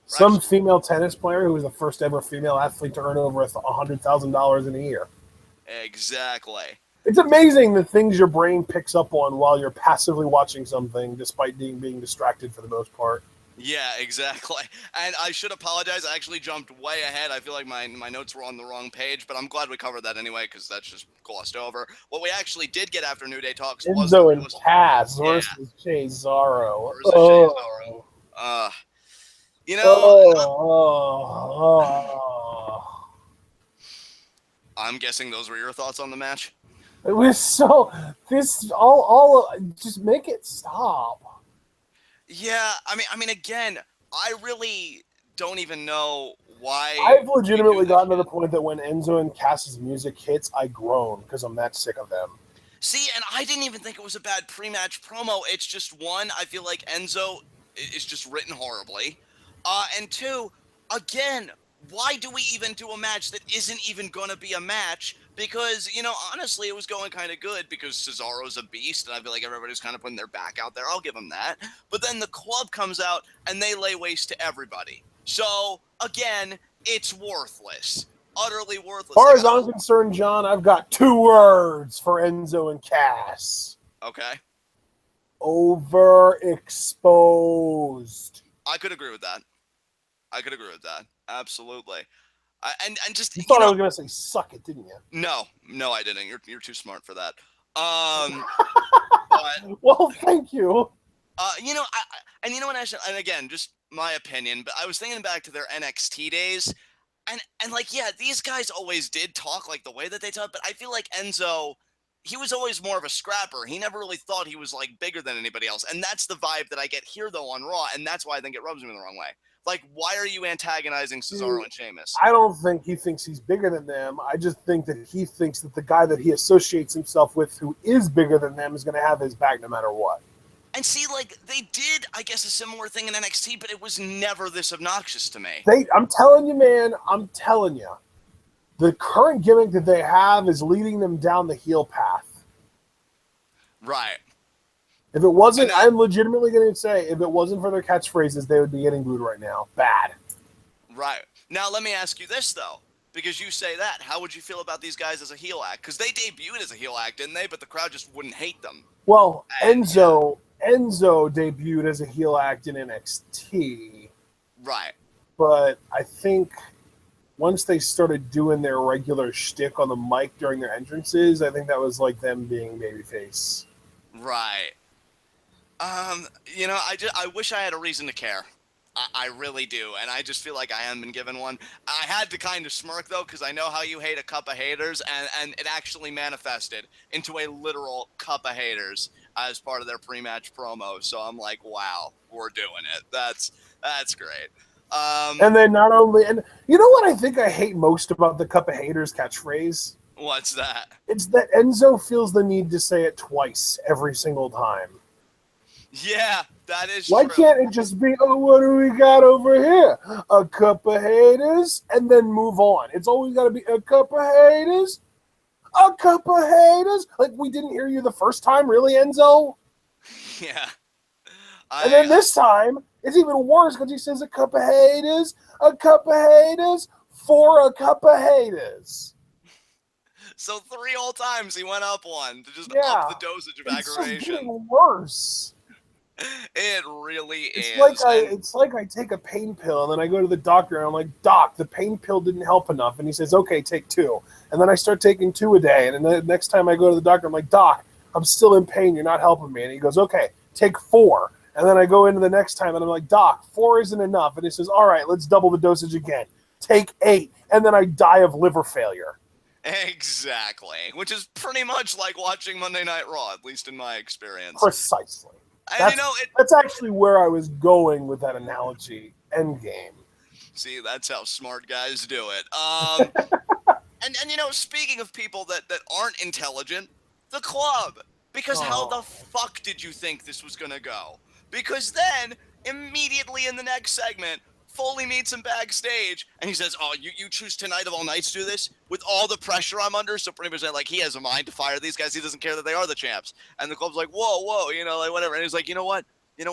Some female tennis player who was the first ever female athlete to earn over $100,000 in a year. Exactly. It's amazing the things your brain picks up on while you're passively watching something, despite being distracted for the most part. Yeah, exactly. And I should apologize. I actually jumped way ahead. I feel like my notes were on the wrong page, but I'm glad we covered that anyway, because that's just glossed over. What we actually did get after New Day Talks was Enzo and Cass versus Cesaro. Versus Cesaro. You know, I'm guessing those were your thoughts on the match. It was so all just make it stop. Yeah, I mean, again, I really don't even know why. I've legitimately gotten to the point that when Enzo and Cass's music hits, I groan because I'm that sick of them. See, and I didn't even think it was a bad pre-match promo. It's just, one, I feel like Enzo is just written horribly. And two, again, why do we even do a match that isn't even going to be a match? Because, you know, honestly, it was going kind of good because Cesaro's a beast, and I feel like everybody's kind of putting their back out there. I'll give them that. But then the club comes out, and they lay waste to everybody. So, again, it's worthless. Utterly worthless. As far as I'm concerned, John, I've got 2 words for Enzo and Cass. Okay. Overexposed. I could agree with that. Absolutely. And just you thought I was gonna say suck it, didn't you? No, I didn't. You're too smart for that. But, well, thank you. You know, and again, just my opinion, but I was thinking back to their NXT days, and like, yeah, these guys always did talk like the way that they talk, but I feel like Enzo, he was always more of a scrapper. He never really thought he was like bigger than anybody else, and that's the vibe that I get here though on Raw, and that's why I think it rubs me the wrong way. Like, why are you antagonizing Cesaro and Sheamus? I don't think he thinks he's bigger than them. I just think that he thinks that the guy that he associates himself with who is bigger than them is going to have his back no matter what. And see, like, they did, I guess, a similar thing in NXT, but it was never this obnoxious to me. I'm telling you, man, the current gimmick that they have is leading them down the heel path. Right. If it wasn't, I'm legitimately going to say, if it wasn't for their catchphrases, they would be getting booed right now. Bad. Right. Now, let me ask you this, though. Because you say that, how would you feel about these guys as a heel act? Because they debuted as a heel act, didn't they? But the crowd just wouldn't hate them. Well, Enzo debuted as a heel act in NXT. Right. But I think once they started doing their regular shtick on the mic during their entrances, I think that was like them being babyface. Right. I wish I had a reason to care. I really do, and I just feel like I haven't been given one. I had to kind of smirk though, because I know how you hate a cup of haters, and it actually manifested into a literal cup of haters as part of their pre-match promo. So I'm like, wow, we're doing it. That's great. And then not only, and you know what I think I hate most about the cup of haters catchphrase? What's that? It's that Enzo feels the need to say it twice every single time. Yeah, that is Why true. can't it just be, oh, what do we got over here? A cup of haters, and then move on? It's always got to be a cup of haters, a cup of haters. Like, we didn't hear you the first time, really, Enzo? Yeah. And then this time, it's even worse because he says a cup of haters, for a cup of haters. So 3 whole times he went up one to just up the dosage of aggravation. It's just getting worse. It really is. It's like I take a pain pill and then I go to the doctor and I'm like, Doc, the pain pill didn't help enough. And he says, okay, take 2. And then I start taking 2 a day. And then the next time I go to the doctor, I'm like, Doc, I'm still in pain. You're not helping me. And he goes, okay, take 4. And then I go into the next time and I'm like, Doc, 4 isn't enough. And he says, all right, let's double the dosage again. Take 8. And then I die of liver failure. Exactly. Which is pretty much like watching Monday Night Raw, at least in my experience. Precisely. And that's actually where I was going with that analogy. Endgame. See, that's how smart guys do it. And speaking of people that aren't intelligent, the club. Because how the fuck did you think this was gonna go? Because then, immediately in the next segment, Foley meets him backstage, and he says, oh, you choose tonight of all nights to do this? With all the pressure I'm under? So pretty much like, he has a mind to fire these guys. He doesn't care that they are the champs. And the club's like, whoa, like whatever. And he's like, you know what? You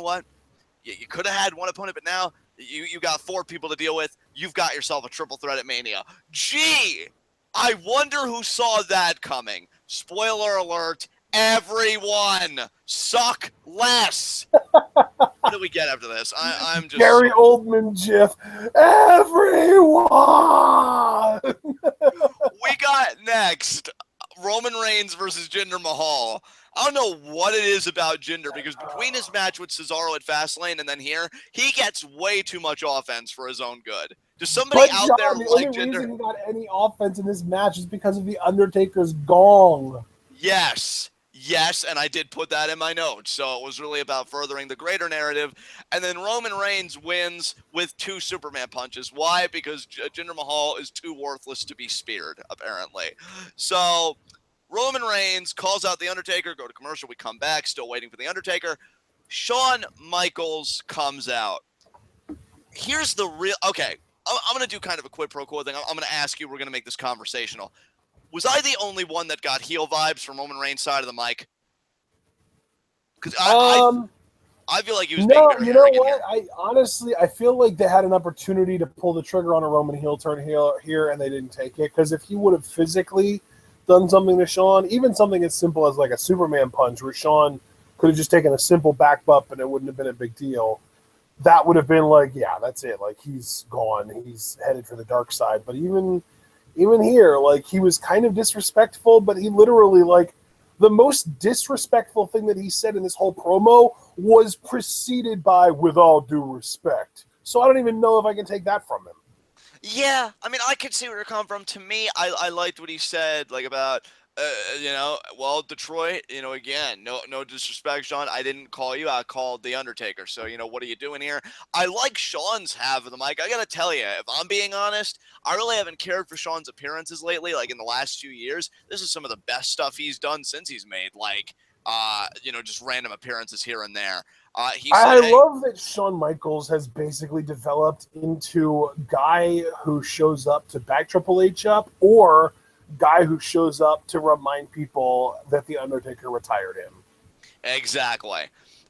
could have had one opponent, but now you got 4 people to deal with. You've got yourself a triple threat at Mania. Gee, I wonder who saw that coming. Spoiler alert. Everyone suck less. What do we get after this? I'm just Gary Oldman GIF. Everyone. We got next Roman Reigns versus Jinder Mahal. I don't know what it is about Jinder, because between his match with Cesaro at Fastlane and then here, he gets way too much offense for his own good. Does somebody out there the like only Jinder? reason he got any offense in this match is because of the Undertaker's gong. Yes, and I did put that in my notes. So it was really about furthering the greater narrative. And then Roman Reigns wins with 2 Superman punches. Why? Because Jinder Mahal is too worthless to be speared, apparently. So Roman Reigns calls out The Undertaker, go to commercial, we come back, still waiting for The Undertaker. Shawn Michaels comes out. Here's the real... Okay, I'm going to do kind of a quid pro quo thing. I'm going to ask you, we're going to make this conversational. Was I the only one that got heel vibes from Roman Reigns' side of the mic? Because I feel like he was being very arrogant what? I feel like they had an opportunity to pull the trigger on a Roman heel turn here, and they didn't take it. Because if he would have physically done something to Shawn, even something as simple as like a Superman punch, where Shawn could have just taken a simple back bump and it wouldn't have been a big deal, that would have been like, yeah, that's it. Like, he's gone. He's headed for the dark side. But even here, like, he was kind of disrespectful, but he literally, like, the most disrespectful thing that he said in this whole promo was preceded by, with all due respect. So I don't even know if I can take that from him. Yeah, I mean, I could see where you're coming from. To me, I liked what he said, like, about, Detroit, again, no disrespect, Shawn. I didn't call you. I called The Undertaker. So, what are you doing here? I like Shawn's half of the mic. I got to tell you, if I'm being honest, I really haven't cared for Shawn's appearances lately. Like, in the last few years, this is some of the best stuff he's done since he's made, like, just random appearances here and there. I love that Shawn Michaels has basically developed into a guy who shows up to back Triple H up, or guy who shows up to remind people that The Undertaker retired him. Exactly.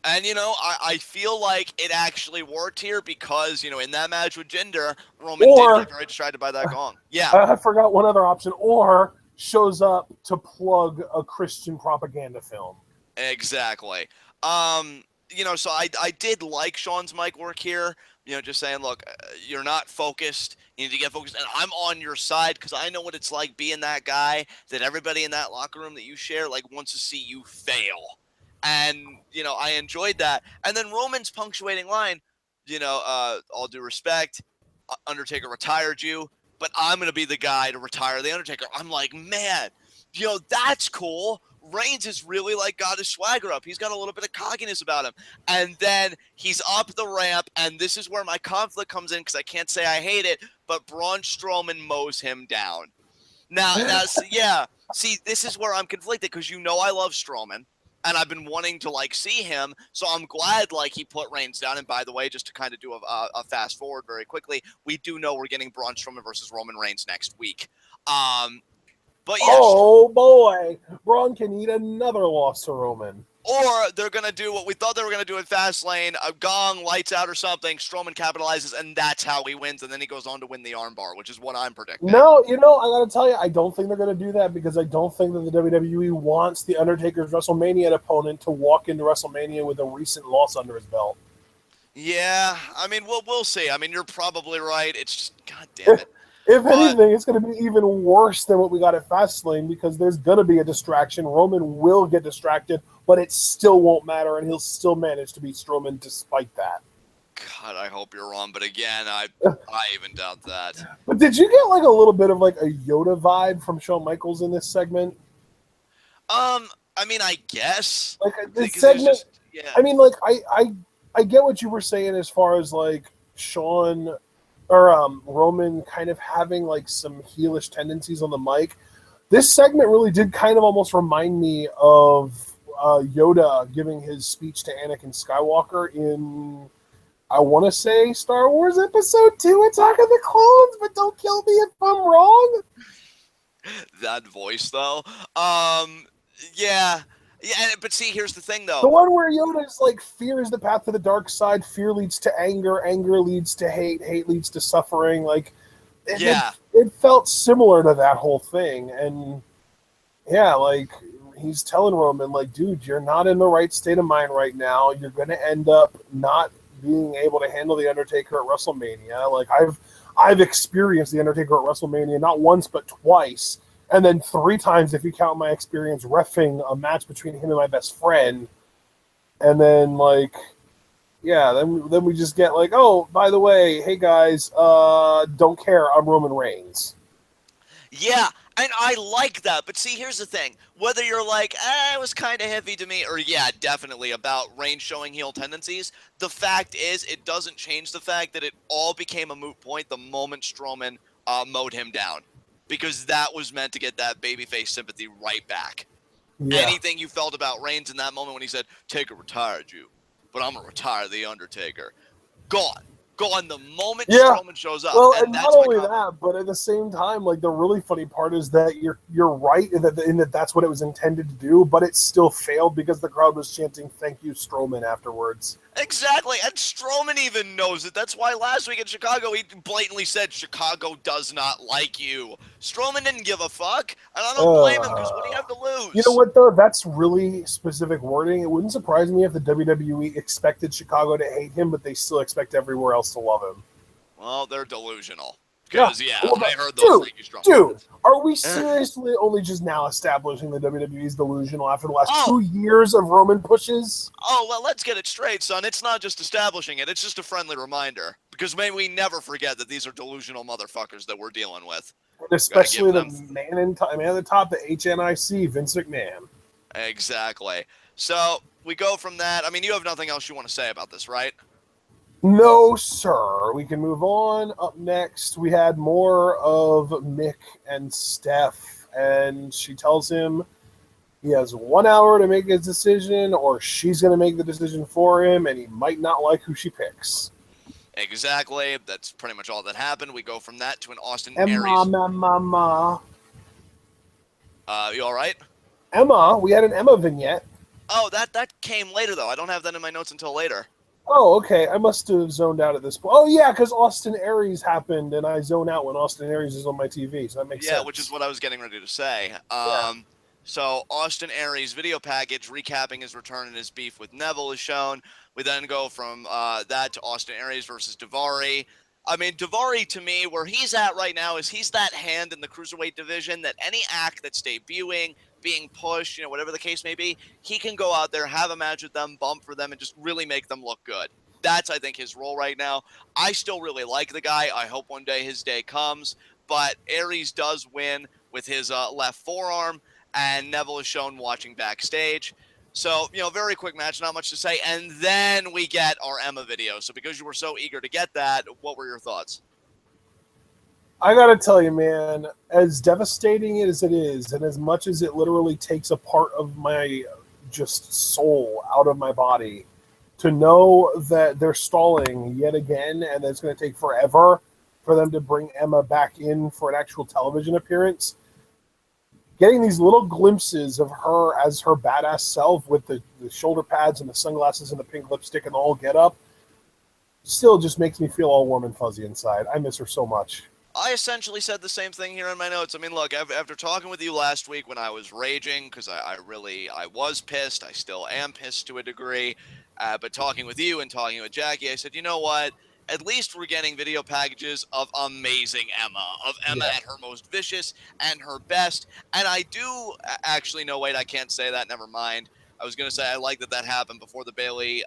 And, I feel like it actually worked here because, in that match with Jinder, Roman did get very distracted by that gong. Yeah. I forgot one other option. Or shows up to plug a Christian propaganda film. Exactly. So I did like Shawn's mic work here, just saying, look, you're not focused. You need to get focused, and I'm on your side because I know what it's like being that guy that everybody in that locker room that you share like wants to see you fail. And I enjoyed that. And then Roman's punctuating line, all due respect, Undertaker retired you, but I'm gonna be the guy to retire the Undertaker. I'm like, man, that's cool. Reigns is really like got his swagger up. He's got a little bit of cockiness about him. And then he's up the ramp, and this is where my conflict comes in because I can't say I hate it, but Braun Strowman mows him down. Now, yeah. See, this is where I'm conflicted because I love Strowman, and I've been wanting to see him. So I'm glad he put Reigns down. And by the way, just to kind of do a fast forward very quickly, we do know we're getting Braun Strowman versus Roman Reigns next week. But yeah, oh boy, Braun can eat another loss to Roman. Or they're going to do what we thought they were going to do in Fastlane, a gong, lights out or something, Strowman capitalizes, and that's how he wins, and then he goes on to win the armbar, which is what I'm predicting. No, I got to tell you, I don't think they're going to do that because I don't think that the WWE wants the Undertaker's WrestleMania opponent to walk into WrestleMania with a recent loss under his belt. Yeah, I mean, we'll see. I mean, you're probably right. It's just, God damn it. If anything, it's going to be even worse than what we got at Fastlane because there's going to be a distraction. Roman will get distracted, but it still won't matter, and he'll still manage to beat Strowman despite that. God, I hope you're wrong, but again, I even doubt that. But did you get a little bit of a Yoda vibe from Shawn Michaels in this segment? I mean, I guess. This segment, yeah. I mean, I get what you were saying as far as Shawn or Roman kind of having some heelish tendencies on the mic. This segment really did kind of almost remind me of Yoda giving his speech to Anakin Skywalker in, I want to say, Star Wars Episode 2, Attack of the Clones, but don't kill me if I'm wrong. That voice, though. Yeah. Yeah, but see, here's the thing, though. The one where Yoda's fear is the path to the dark side, fear leads to anger, anger leads to hate, hate leads to suffering. It felt similar to that whole thing. And, yeah, he's telling Roman, dude, you're not in the right state of mind right now. You're going to end up not being able to handle the Undertaker at WrestleMania. I've experienced the Undertaker at WrestleMania not once but twice. And then 3 times if you count my experience reffing a match between him and my best friend. And then, then we just get oh, by the way, hey guys, don't care, I'm Roman Reigns. Yeah, and I like that. But see, here's the thing. Whether you're it was kind of heavy to me, or yeah, definitely about Reigns showing heel tendencies, the fact is it doesn't change the fact that it all became a moot point the moment Strowman mowed him down. Because that was meant to get that babyface sympathy right back. Yeah. Anything you felt about Reigns in that moment when he said, Taker retired you, but I'm going to retire The Undertaker. Gone the moment Strowman shows up. Well, and not only that, but at the same time, the really funny part is that you're right in that that's what it was intended to do, but it still failed because the crowd was chanting, thank you, Strowman, afterwards. Exactly, and Strowman even knows it. That's why last week in Chicago, he blatantly said, Chicago does not like you. Strowman didn't give a fuck, and I don't blame him, because what do you have to lose? You know what, though? That's really specific wording. It wouldn't surprise me if the WWE expected Chicago to hate him, but they still expect everywhere else to love him. Well, they're delusional. Because, I heard those thank you, Strowman. Dude, are we seriously only just now establishing the WWE's delusional after the last 2 years of Roman pushes? Oh, well, let's get it straight, son. It's not just establishing it. It's just a friendly reminder. Because may we never forget that these are delusional motherfuckers that we're dealing with. And especially the man at the top, the HNIC, Vince McMahon. Exactly. So, we go from that. I mean, you have nothing else you want to say about this, right? No, sir. We can move on. Up next, we had more of Mick and Steph, and she tells him he has 1 hour to make his decision, or she's going to make the decision for him, and he might not like who she picks. Exactly. That's pretty much all that happened. We go from that to an Austin Aries. Emma. You all right? Emma. We had an Emma vignette. Oh, that came later, though. I don't have that in my notes until later. Oh, okay. I must have zoned out at this point. Oh, yeah, because Austin Aries happened, and I zone out when Austin Aries is on my TV, so that makes sense. Yeah, which is what I was getting ready to say. So Austin Aries video package recapping his return and his beef with Neville is shown. We then go from that to Austin Aries versus Daivari. I mean, Daivari, to me, where he's at right now is he's that hand in the cruiserweight division that any act that's debuting, being pushed, whatever the case may be, he can go out there, have a match with them, bump for them, and just really make them look good. That's, I think, his role right now. I still really like the guy. I hope one day his day comes. But Aries does win with his left forearm, and Neville is shown watching backstage. So, very quick match, not much to say. And then we get our Emma video. So because you were so eager to get that, what were your thoughts? I gotta tell you, man, as devastating as it is, and as much as it literally takes a part of my just soul out of my body, to know that they're stalling yet again, and that it's going to take forever for them to bring Emma back in for an actual television appearance, getting these little glimpses of her as her badass self with the shoulder pads and the sunglasses and the pink lipstick and the whole get up still just makes me feel all warm and fuzzy inside. I miss her so much. I essentially said the same thing here in my notes. I mean, look, after talking with you last week when I was raging, because I was pissed, I still am pissed to a degree, but talking with you and talking with Jackie, I said, you know what? At least we're getting video packages of amazing Emma, at her most vicious and her best. And I do actually, no, wait, I can't say that. Never mind. I was going to say I like that happened before the Bayley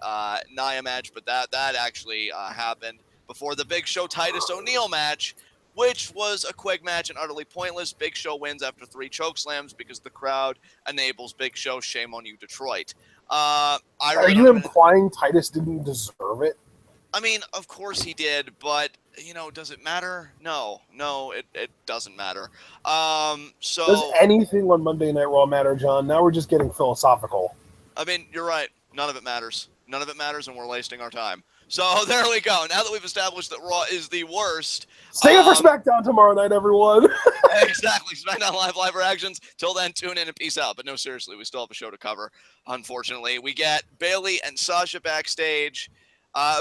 Nia match, but that actually happened before the Big Show Titus O'Neil match, which was a quick match and utterly pointless. Big Show wins after 3 chokeslams because the crowd enables Big Show. Shame on you, Detroit. Are you implying Titus didn't deserve it? I mean, of course he did, but, does it matter? No, it doesn't matter. Does anything on Monday Night Raw matter, John? Now we're just getting philosophical. I mean, you're right. None of it matters. None of it matters, and we're wasting our time. So there we go. Now that we've established that Raw is the worst. Stay up for SmackDown tomorrow night, everyone. Exactly. SmackDown live reactions. Till then, tune in and peace out. But no, seriously, we still have a show to cover, unfortunately. We get Bayley and Sasha backstage.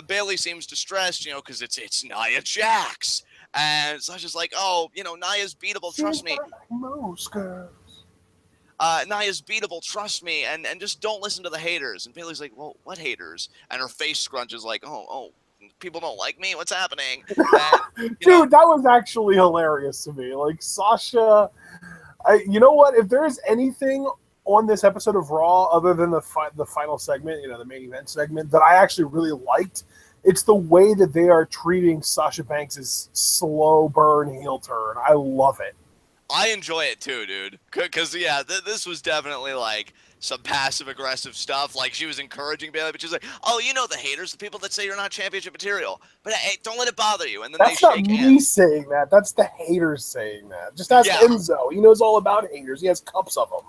Bayley seems distressed, because it's Nia Jax. And Sasha's like, oh, Nia's beatable, trust me. Most girls. Nia's beatable, trust me, and just don't listen to the haters. And Bayley's like, well, what haters? And her face scrunches like, oh, people don't like me? What's happening? And, Dude, that was actually hilarious to me. Like, Sasha, you know what? If there is anything on this episode of Raw, other than the final segment, the main event segment, that I actually really liked, it's the way that they are treating Sasha Banks' slow burn heel turn. I love it. I enjoy it too, dude. Because, yeah, this was definitely like some passive-aggressive stuff. Like, she was encouraging Bayley, but she's like, oh, the haters, the people that say you're not championship material. But, hey, don't let it bother you. And then that's they not shake me hands. saying that. That's the haters saying that. Just ask Enzo. He knows all about haters. He has cups of them.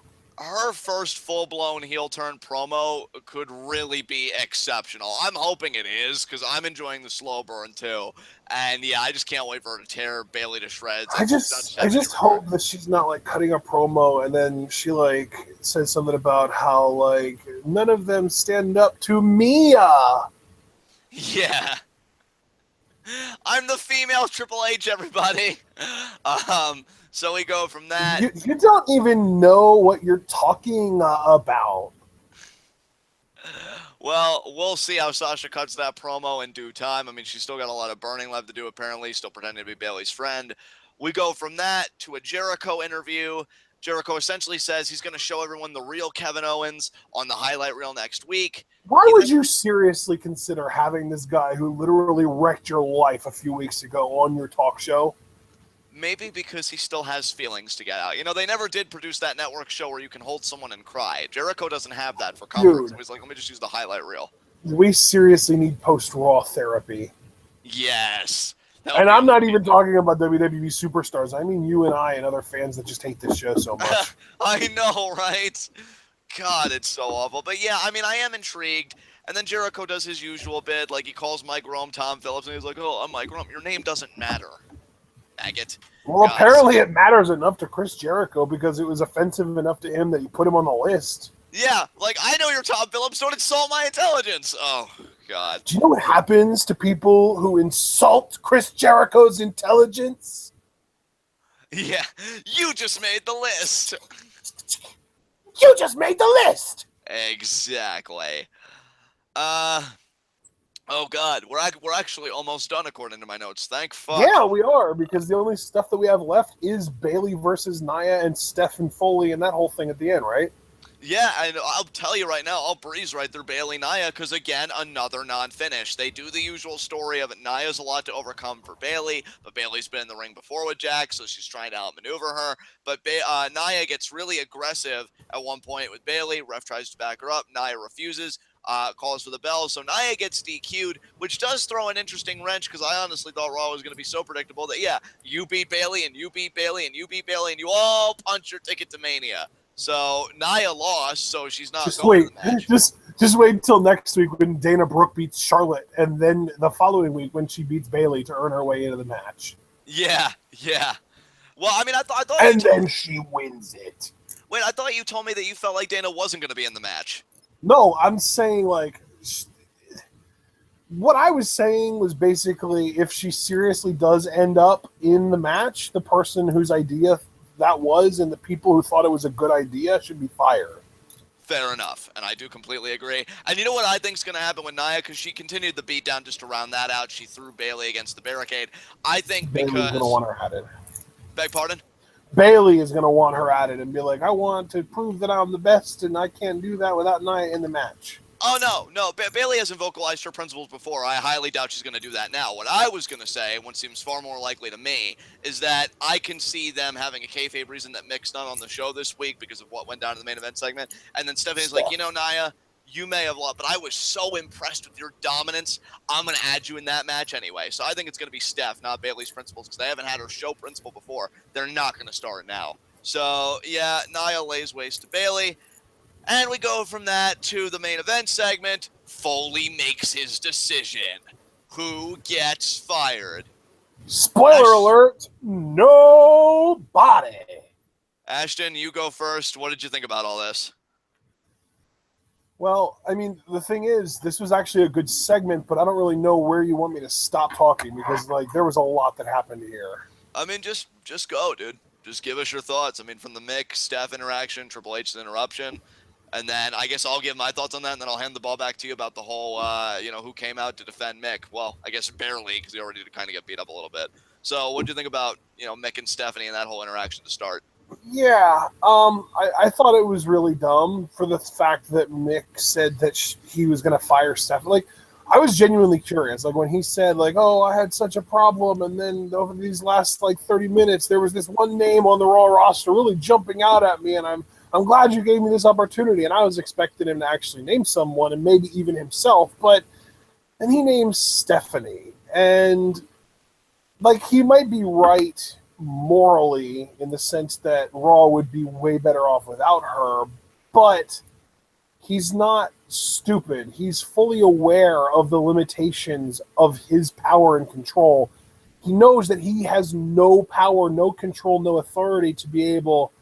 Her first full-blown heel turn promo could really be exceptional. I'm hoping it is, because I'm enjoying the slow burn too. And yeah, I just can't wait for her to tear Bayley to shreds. I just hope that she's not like cutting a promo and then she like says something about how like none of them stand up to Mia. Yeah. I'm the female Triple H, everybody. So we go from that. You don't even know what you're talking about. Well, we'll see how Sasha cuts that promo in due time. I mean, she's still got a lot of burning left to do, apparently, still pretending to be Bayley's friend. We go from that to a Jericho interview. Jericho essentially says he's going to show everyone the real Kevin Owens on the highlight reel next week. Why would you seriously consider having this guy who literally wrecked your life a few weeks ago on your talk show? Maybe because he still has feelings to get out. They never did produce that network show where you can hold someone and cry. Jericho doesn't have that for comfort. So he's like, let me just use the highlight reel. We seriously need post-Raw therapy. Yes. And I'm not even talking about WWE superstars. I mean you and I and other fans that just hate this show so much. I know, right? God, it's so awful. But yeah, I mean, I am intrigued. And then Jericho does his usual bit. Like, he calls Mike Rome Tom Phillips, and he's like, oh, I'm Mike Rome. Your name doesn't matter. Maggot. Well, apparently it matters enough to Chris Jericho because it was offensive enough to him that he put him on the list. Yeah, like, I know you're Tom Phillips, don't insult my intelligence. Oh, God. Do you know what happens to people who insult Chris Jericho's intelligence? Yeah, you just made the list. You just made the list. Exactly. Oh God, we're actually almost done according to my notes. Thank fuck. Yeah, we are, because the only stuff that we have left is Bayley versus Nia and Stephen Foley and that whole thing at the end, right? Yeah, and I'll tell you right now, I'll breeze right through Bayley Nia because, again, another non-finish. They do the usual story of it. Nia's a lot to overcome for Bayley, but Bayley's been in the ring before with Jack, so she's trying to outmaneuver her. But Nia gets really aggressive at one point with Bayley. Ref tries to back her up. Nia refuses. Calls for the bell, so Nia gets DQ'd, which does throw an interesting wrench because I honestly thought Raw was going to be so predictable that, yeah, you beat Bayley, and you beat Bayley, and you beat Bayley, and you all punch your ticket to Mania. So Nia lost, so she's not going to the match. Just wait until next week when Dana Brooke beats Charlotte, and then the following week when she beats Bayley to earn her way into the match. Yeah. Well, I mean, I thought. And then she wins it. Wait, I thought you told me that you felt like Dana wasn't going to be in the match. No, I'm saying, like, what I was saying was basically if she seriously does end up in the match, the person whose idea that was and the people who thought it was a good idea should be fired. Fair enough, and I do completely agree. And you know what I think is going to happen with Nia? Because she continued the beatdown just to round that out. She threw Bayley against the barricade. I think Bayley's because... going to want her at it. Beg pardon? Bayley is going to want her at it and be like, I want to prove that I'm the best, and I can't do that without Nia in the match. Oh, no. Bayley hasn't vocalized her principles before. I highly doubt she's going to do that now. What I was going to say, what seems far more likely to me, is that I can see them having a kayfabe reason that Mick's not on the show this week because of what went down in the main event segment. And then Stephanie's like, Nia, you may have lost, but I was so impressed with your dominance, I'm going to add you in that match anyway. So I think it's going to be Steph, not Bayley's principles, because they haven't had her show principle before. They're not going to start now. So, yeah, Nia lays waste to Bayley. And we go from that to the main event segment. Foley makes his decision. Who gets fired? Spoiler alert, nobody. Ashton, you go first. What did you think about all this? Well, I mean, the thing is, this was actually a good segment, but I don't really know where you want me to stop talking because, like, there was a lot that happened here. I mean, just go, dude. Just give us your thoughts. I mean, from the Mick, Steph interaction, Triple H's interruption, and then I guess I'll give my thoughts on that, and then I'll hand the ball back to you about the whole, who came out to defend Mick. Well, I guess barely because he already kind of get beat up a little bit. So what do you think about, Mick and Stephanie and that whole interaction to start? Yeah, I thought it was really dumb for the fact that Mick said that he was going to fire Stephanie. Like, I was genuinely curious. Like, when he said, like, oh, I had such a problem, and then over these last, 30 minutes, there was this one name on the Raw roster really jumping out at me, and I'm glad you gave me this opportunity. And I was expecting him to actually name someone, and maybe even himself, but then he names Stephanie. And, he might be right morally in the sense that Raw would be way better off without her, but he's not stupid. He's fully aware of the limitations of his power and control. He knows that he has no power, no control, no authority to be able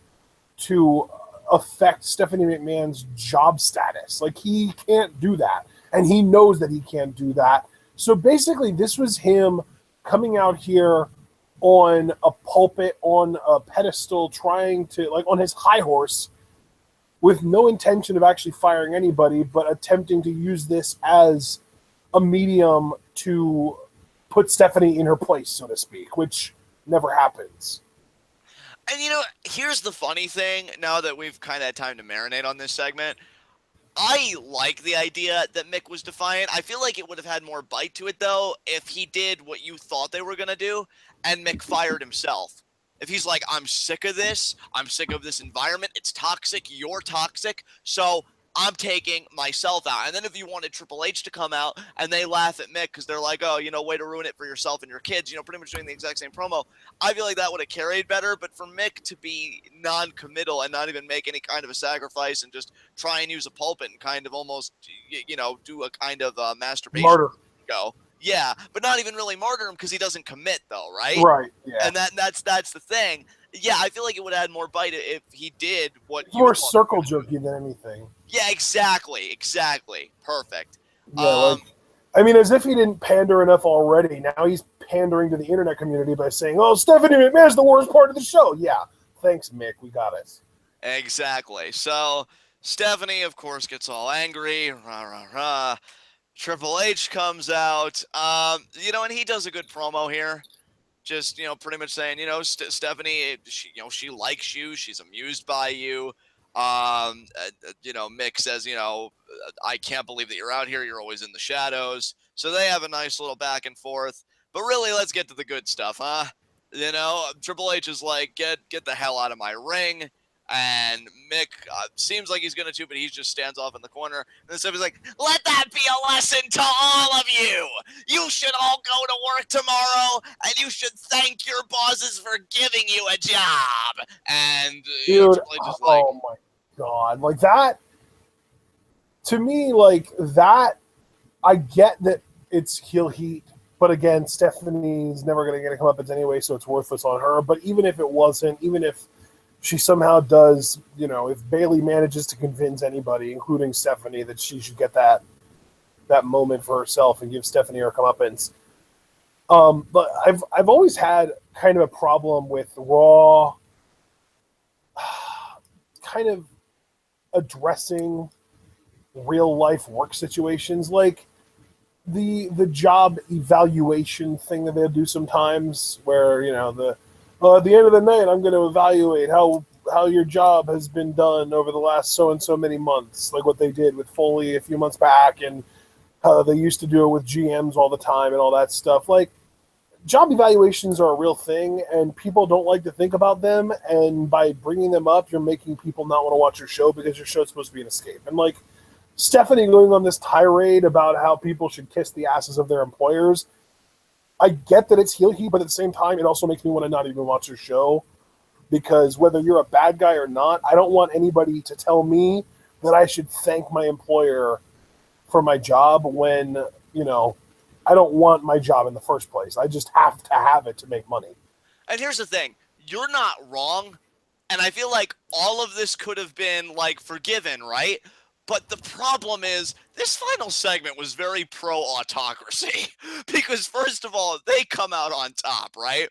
to affect Stephanie McMahon's job status. He can't do that, and he knows that he can't do that. So basically, this was him coming out here on a pulpit, on a pedestal, trying to, on his high horse, with no intention of actually firing anybody, but attempting to use this as a medium to put Stephanie in her place, so to speak, which never happens. And, here's the funny thing, now that we've kind of had time to marinate on this segment. I like the idea that Mick was defiant. I feel like it would have had more bite to it, though, if he did what you thought they were going to do, and Mick fired himself. If he's like, I'm sick of this. I'm sick of this environment. It's toxic. You're toxic. So I'm taking myself out. And then if you wanted Triple H to come out and they laugh at Mick because they're like, oh, way to ruin it for yourself and your kids, pretty much doing the exact same promo, I feel like that would have carried better. But for Mick to be non-committal and not even make any kind of a sacrifice and just try and use a pulpit and kind of almost, do a kind of masturbation. Martyr. Yeah, but not even really martyr him because he doesn't commit, though, right? Right, yeah. And that's the thing. Yeah, I feel like it would add more bite if he did what you more circle jerky than anything. Yeah, exactly. Perfect. Yeah, as if he didn't pander enough already. Now he's pandering to the internet community by saying, "Oh, Stephanie McMahon's the worst part of the show." Yeah, thanks, Mick. We got it. Exactly. So Stephanie, of course, gets all angry. Rah, rah, rah. Triple H comes out. And he does a good promo here. Just, pretty much saying, Stephanie, she likes you. She's amused by you. Mick says, I can't believe that you're out here. You're always in the shadows. So they have a nice little back and forth. But really, let's get to the good stuff, huh? Triple H is like, get the hell out of my ring. And Mick seems like he's going to, but he just stands off in the corner. And then Stephanie's like, let that be a lesson to all of you. You should all go to work tomorrow, and you should thank your bosses for giving you a job. And Dude, Triple H is like, oh my God. Like that, to me, like that, I get that it's heel heat. But again, Stephanie's never going to come up as anyway, so it's worthless on her. But even if it wasn't, even if she somehow does, if Bayley manages to convince anybody, including Stephanie, that she should get that moment for herself and give Stephanie her comeuppance. But I've always had kind of a problem with Raw kind of addressing real life work situations, like the job evaluation thing that they'll do sometimes, where at the end of the night I'm going to evaluate how your job has been done over the last so and so many months, like what they did with Foley a few months back, and how they used to do it with GMs all the time and all that stuff. Like, job evaluations are a real thing, and people don't like to think about them, and by bringing them up, you're making people not want to watch your show, because your show's supposed to be an escape. And like Stephanie going on this tirade about how people should kiss the asses of their employers, I get that it's heel heat, but at the same time, it also makes me want to not even watch your show, because whether you're a bad guy or not, I don't want anybody to tell me that I should thank my employer for my job when, I don't want my job in the first place. I just have to have it to make money. And here's the thing. You're not wrong. And I feel like all of this could have been, like, forgiven, right? But the problem is, this final segment was very pro-autocracy. Because, first of all, they come out on top, right?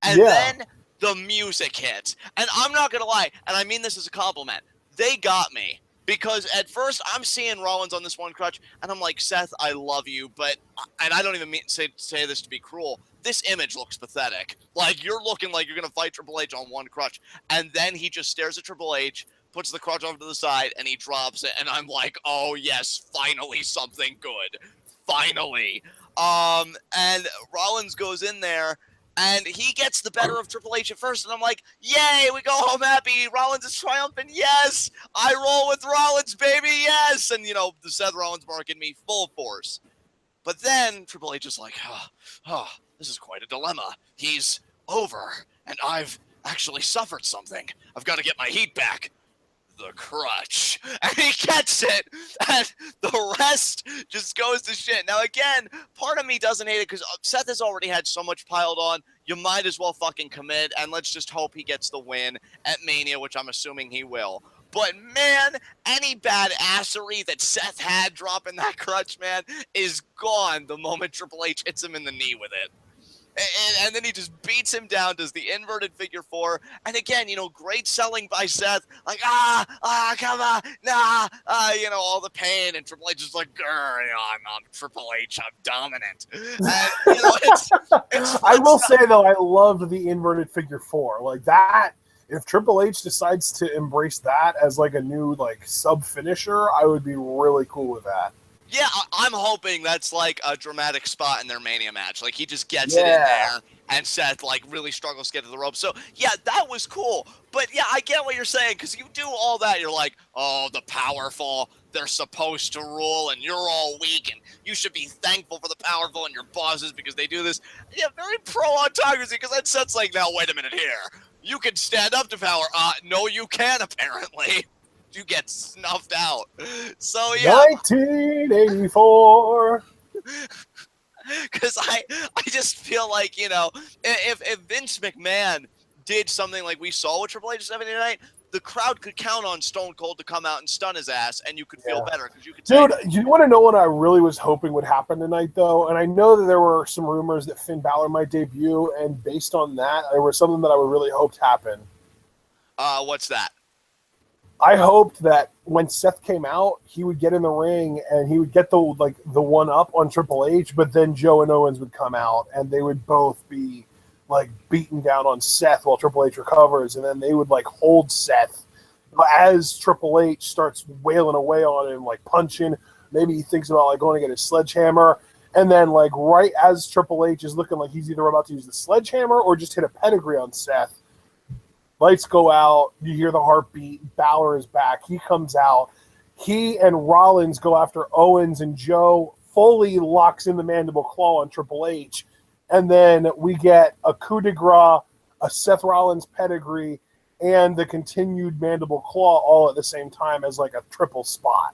And then the music hits. And I'm not going to lie, and I mean this as a compliment, they got me. Because at first, I'm seeing Rollins on this one crutch, and I'm like, Seth, I love you, and I don't even mean say this to be cruel, this image looks pathetic. Like, you're looking like you're going to fight Triple H on one crutch, and then he just stares at Triple H, puts the crutch off to the side, and he drops it, and I'm like, oh, yes, finally something good. Finally. And Rollins goes in there, and he gets the better of Triple H at first, and I'm like, yay, we go home happy. Rollins is triumphant. Yes, I roll with Rollins, baby. Yes. And, the Seth Rollins mark in me full force. But then Triple H is like, this is quite a dilemma. He's over, and I've actually suffered something. I've got to get my heat back. The crutch. And he gets it, and the rest just goes to shit. Now, again, part of me doesn't hate it because Seth has already had so much piled on. You might as well fucking commit, and let's just hope he gets the win at Mania, which I'm assuming he will. But, man, any badassery that Seth had dropping that crutch, man, is gone the moment Triple H hits him in the knee with it. And then he just beats him down, does the inverted figure four. And again, great selling by Seth. Like, come on, nah, all the pain. And Triple H is like, I'm Triple H, I'm dominant. And, it's I will say, though, I loved the inverted figure four. Like, that, if Triple H decides to embrace that as, like, a new, like, sub-finisher, I would be really cool with that. Yeah, I'm hoping that's like a dramatic spot in their Mania match. Like, he just gets it in there, and Seth, like, really struggles to get to the rope. So, yeah, that was cool. But, yeah, I get what you're saying, because you do all that. You're like, oh, the powerful, they're supposed to rule, and you're all weak, and you should be thankful for the powerful and your bosses because they do this. Yeah, very pro-autocracy, because then Seth's like, now, wait a minute here. You can stand up to power. No, you can't, apparently. You get snuffed out. So, yeah. 1984. Because I just feel like, if Vince McMahon did something like we saw with Triple H 79, the crowd could count on Stone Cold to come out and stun his ass, and you could feel better. Because you could say, dude, you want to know what I really was hoping would happen tonight, though? And I know that there were some rumors that Finn Balor might debut, and based on that, there was something that I would really hoped happen. What's that? I hoped that when Seth came out, he would get in the ring and he would get the one up on Triple H, but then Joe and Owens would come out and they would both be like beaten down on Seth while Triple H recovers, and then they would like hold Seth as Triple H starts wailing away on him, like punching. Maybe he thinks about like going to get his sledgehammer, and then like right as Triple H is looking like he's either about to use the sledgehammer or just hit a pedigree on Seth. Lights go out. You hear the heartbeat. Balor is back. He comes out. He and Rollins go after Owens, and Joe fully locks in the mandible claw on Triple H. And then we get a coup de grace, a Seth Rollins pedigree, and the continued mandible claw all at the same time as like a triple spot.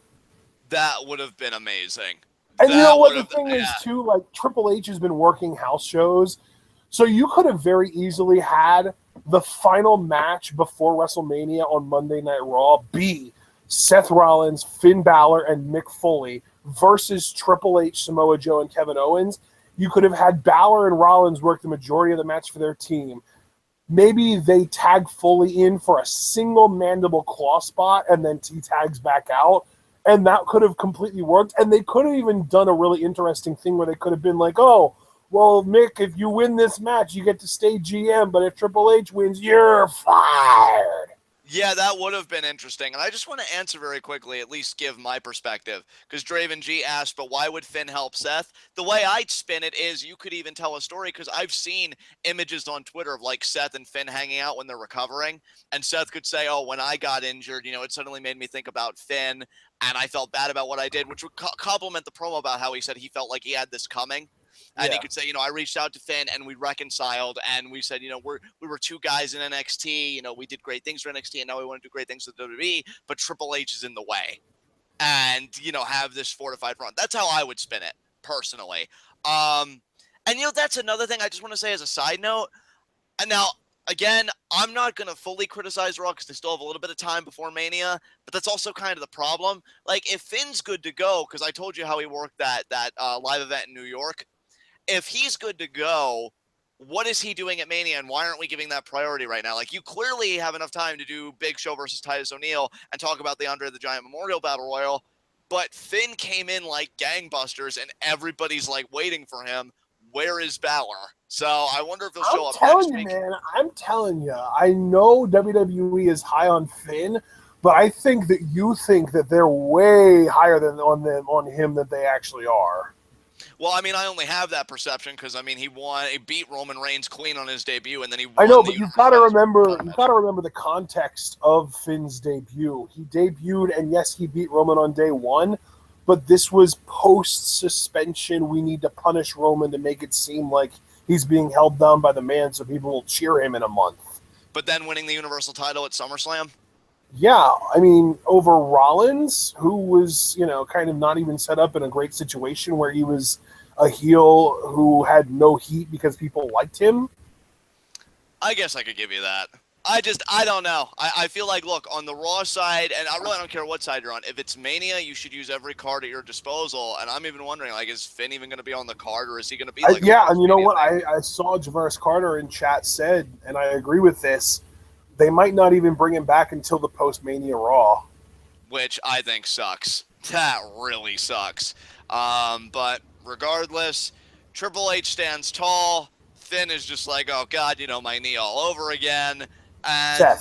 That would have been amazing. And you know what the thing is, too? Like, Triple H has been working house shows, so you could have very easily had the final match before WrestleMania on Monday Night Raw be Seth Rollins, Finn Balor, and Mick Foley versus Triple H, Samoa Joe, and Kevin Owens. You could have had Balor and Rollins work the majority of the match for their team. Maybe they tag Foley in for a single mandible claw spot, and then he tags back out. And that could have completely worked. And they could have even done a really interesting thing where they could have been like, oh, well, Mick, if you win this match, you get to stay GM. But if Triple H wins, you're fired. Yeah, that would have been interesting. And I just want to answer very quickly, at least give my perspective. Because Draven G asked, but why would Finn help Seth? The way I'd spin it is you could even tell a story, because I've seen images on Twitter of like Seth and Finn hanging out when they're recovering. And Seth could say, oh, when I got injured, it suddenly made me think about Finn. And I felt bad about what I did, which would compliment the promo about how he said he felt like he had this coming. And he could say, I reached out to Finn and we reconciled and we said, we were two guys in NXT, we did great things for NXT and now we want to do great things with WWE, but Triple H is in the way. And, have this fortified front. That's how I would spin it, personally. And, that's another thing I just want to say as a side note. And now, again, I'm not going to fully criticize Raw because they still have a little bit of time before Mania, but that's also kind of the problem. Like, if Finn's good to go, because I told you how he worked that live event in New York, if he's good to go, what is he doing at Mania, and why aren't we giving that priority right now? Like, you clearly have enough time to do Big Show versus Titus O'Neil and talk about the Andre the Giant Memorial Battle Royal, but Finn came in like gangbusters, and everybody's, like, waiting for him. Where is Balor? So I wonder if he'll show up next week. I'm telling you, I know WWE is high on Finn, but I think that you think that they're way higher than on him than they actually are. Well, I mean, I only have that perception because he beat Roman Reigns clean on his debut, and then he won. I know, but you've got to remember the context of Finn's debut. He debuted, and yes, he beat Roman on day one, but this was post-suspension. We need to punish Roman to make it seem like he's being held down by the man so people will cheer him in a month. But then winning the Universal title at SummerSlam? Yeah, over Rollins, who was, kind of not even set up in a great situation where he was a heel who had no heat because people liked him. I guess I could give you that. I don't know. I feel like, look, on the Raw side, and I really don't care what side you're on, if it's Mania, you should use every card at your disposal, and I'm even wondering, like, is Finn even going to be on the card, or is he going to be like... Yeah, and you know what? I saw Javaris Carter in chat said, and I agree with this, they might not even bring him back until the post-Mania Raw. Which I think sucks. That really sucks. But regardless, Triple H stands tall. Finn is just like, oh, God, my knee all over again. And